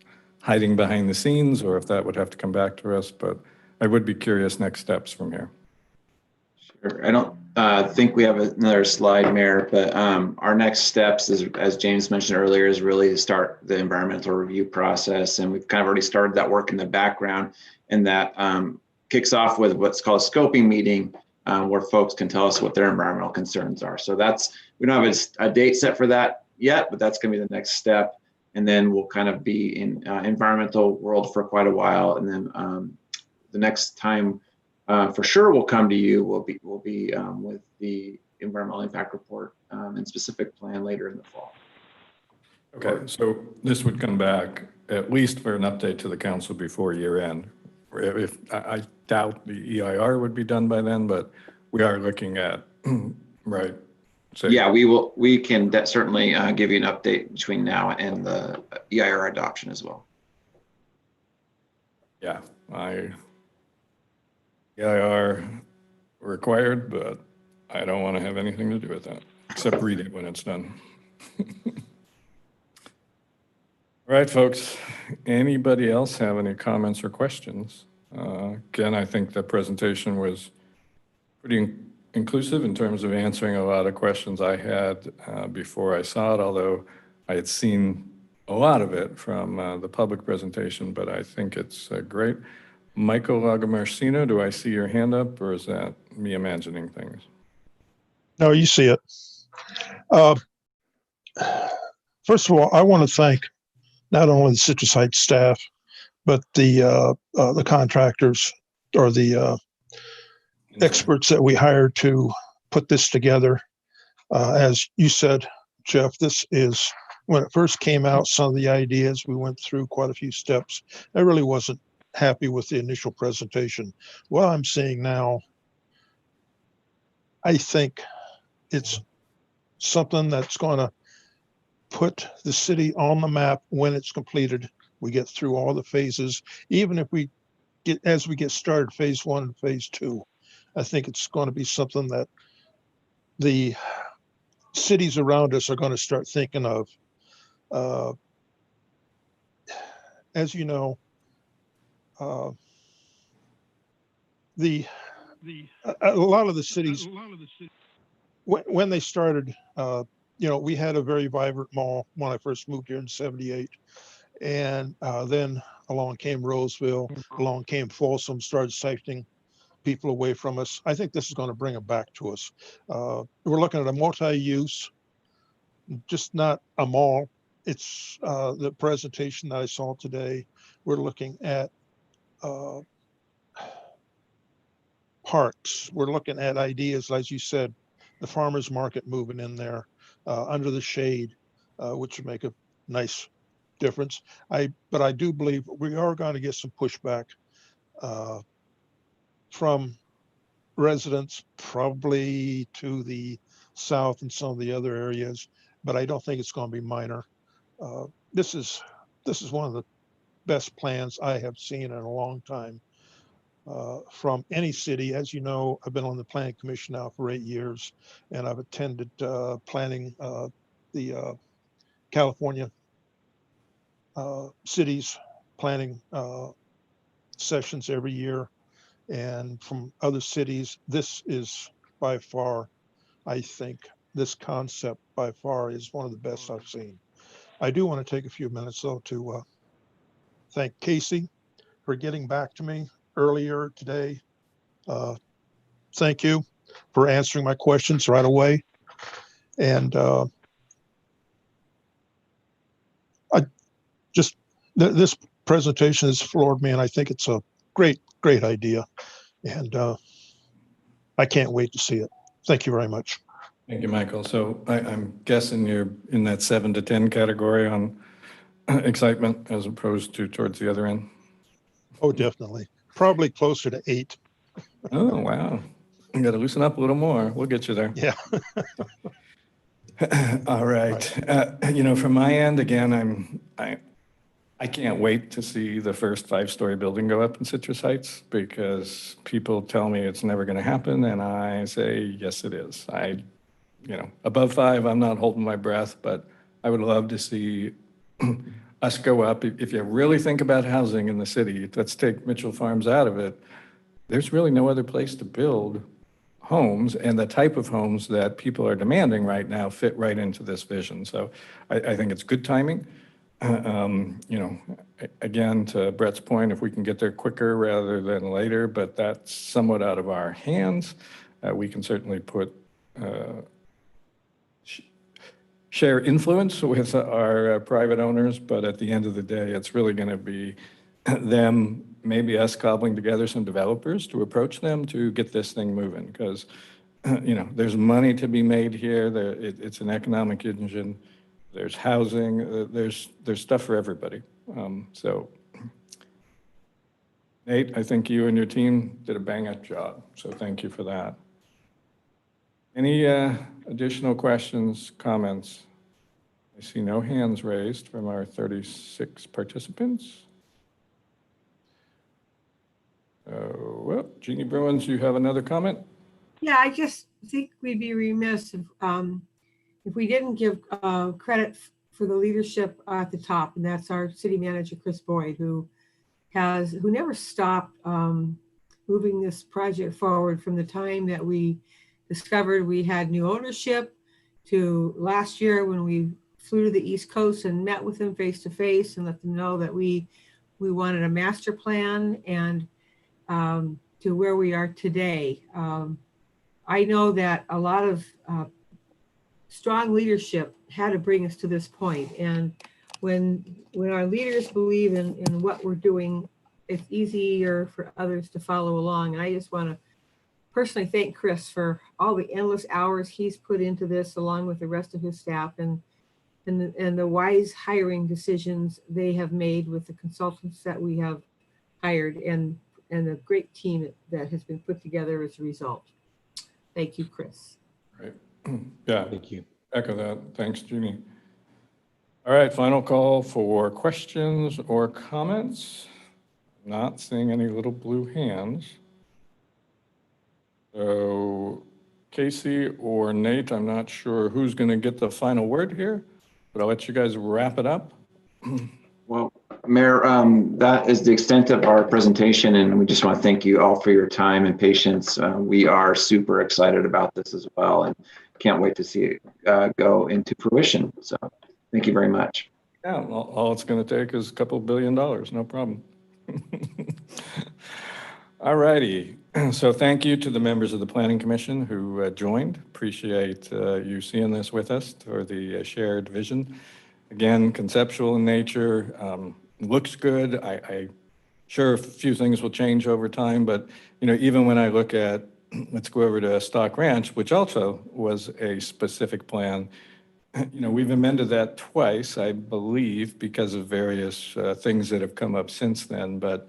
hiding behind the scenes or if that would have to come back to us, but I would be curious next steps from here. Sure. I don't think we have another slide, Mayor, but our next steps is, as James mentioned earlier, is really to start the environmental review process. And we've kind of already started that work in the background, and that kicks off with what's called a scoping meeting, where folks can tell us what their environmental concerns are. So we don't have a date set for that yet, but that's going to be the next step. And then we'll kind of be in environmental world for quite a while. And then the next time for sure we'll come to you, we'll be with the environmental impact report and specific plan later in the fall. Okay, so this would come back at least for an update to the council before year end. If I doubt the EIR would be done by then, but we are looking at, right? So, yeah, we can certainly give you an update between now and the EIR adoption as well. Yeah, EIR required, but I don't want to have anything to do with that, except read it when it's done. All right, folks, anybody else have any comments or questions? Again, I think the presentation was pretty inclusive in terms of answering a lot of questions I had before I saw it, although I had seen a lot of it from the public presentation, but I think it's great. Michael Lagomarsino, do I see your hand up, or is that me imagining things? No, you see it. First of all, I want to thank not only the Citrus Heights staff, but the contractors or the experts that we hired to put this together. As you said, Jeff, this is, when it first came out, some of the ideas, we went through quite a few steps. I really wasn't happy with the initial presentation. What I'm seeing now, I think it's something that's going to put the city on the map when it's completed. We get through all the phases, even if as we get started, phase 1 and phase 2, I think it's going to be something that the cities around us are going to start thinking of. As you know, a lot of the cities, when they started, we had a very vibrant mall when I first moved here in '78. And then along came Roseville, along came Folsom, started siphoning people away from us. I think this is going to bring it back to us. We're looking at a multi-use, just not a mall. It's the presentation that I saw today. We're looking at parks. We're looking at ideas, as you said, the farmers market moving in there under the shade, which would make a nice difference. But I do believe we are going to get some pushback from residents, probably to the south and some of the other areas, but I don't think it's going to be minor. This is one of the best plans I have seen in a long time from any city. As you know, I've been on the Planning Commission now for 8 years, and I've attended planning the California cities planning sessions every year. And from other cities, this is by far, I think, this concept by far is one of the best I've seen. I do want to take a few minutes, though, to thank Casey for getting back to me earlier today. Thank you for answering my questions right away. And this presentation has floored me, and I think it's a great idea. And I can't wait to see it. Thank you very much. Thank you, Michael. So I'm guessing you're in that 7 to 10 category on excitement as opposed to towards the other end? Oh, definitely. Probably closer to 8. Oh, wow. You got to loosen up a little more. We'll get you there. Yeah. All right. From my end, again, I can't wait to see the first 5-story building go up in Citrus Heights, because people tell me it's never going to happen, and I say, yes, it is. Above 5, I'm not holding my breath, but I would love to see us go up. If you really think about housing in the city, let's take Mitchell Farms out of it. There's really no other place to build homes, and the type of homes that people are demanding right now fit right into this vision. So I think it's good timing. Again, to Brett's point, if we can get there quicker rather than later, but that's somewhat out of our hands. We can certainly share influence with our private owners, but at the end of the day, it's really going to be them, maybe us cobbling together some developers to approach them to get this thing moving, because there's money to be made here. It's an economic engine. There's housing. There's stuff for everybody. So, Nate, I think you and your team did a bang-up job. So thank you for that. Any additional questions, comments? I see no hands raised from our 36 participants. Well, Jeannie Bruins, you have another comment? Yeah, I just think we'd be remiss if we didn't give credit for the leadership at the top, and that's our city manager, Chris Boyd, who never stopped moving this project forward from the time that we discovered we had new ownership to last year when we flew to the East Coast and met with them face to face and let them know that we wanted a master plan, and to where we are today. I know that a lot of strong leadership had to bring us to this point. And when our leaders believe in what we're doing, it's easier for others to follow along. And I just want to personally thank Chris for all the endless hours he's put into this, along with the rest of his staff, and the wise hiring decisions they have made with the consultants that we have hired, and the great team that has been put together as a result. Thank you, Chris. Right. Yeah. Thank you. Echo that. Thanks, Jeannie. All right, final call for questions or comments. Not seeing any little blue hands. So Casey or Nate, I'm not sure who's going to get the final word here, but I'll let you guys wrap it up. Well, Mayor, that is the extent of our presentation, and we just want to thank you all for your time and patience. We are super excited about this as well, and can't wait to see it go into fruition. So thank you very much. Yeah, all it's going to take is a couple $2 billion, no problem. All righty. So thank you to the members of the Planning Commission who joined. Appreciate you seeing this with us for the shared vision. Again, conceptual in nature, looks good. I sure a few things will change over time, but even when I look at, let's go over to Stock Ranch, which also was a specific plan. We've amended that twice, I believe, because of various things that have come up since then, but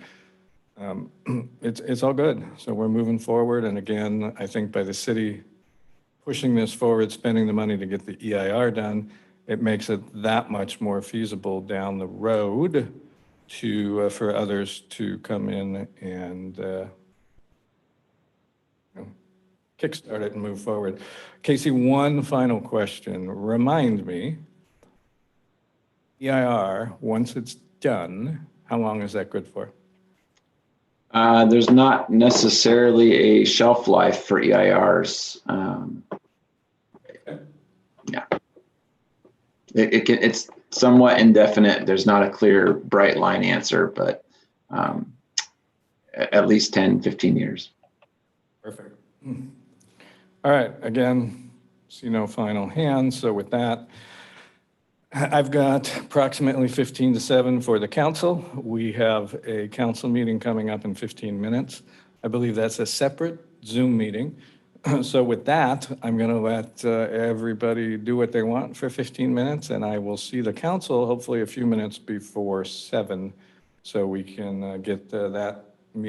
it's all good. So we're moving forward. And again, I think by the city pushing this forward, spending the money to get the EIR done, it makes it that much more feasible down the road for others to come in and kickstart it and move forward. Casey, one final question. Remind me, EIR, once it's done, how long is that good for? There's not necessarily a shelf life for EIRs. Yeah. It's somewhat indefinite. There's not a clear, bright line answer, but at least 10, 15 years. Perfect. All right. Again, see no final hands. So with that, I've got approximately 15 to 7 for the council. We have a council meeting coming up in 15 minutes. I believe that's a separate Zoom meeting. So with that, I'm going to let everybody do what they want for 15 minutes, and I will see the council hopefully a few minutes before 7 so we can get that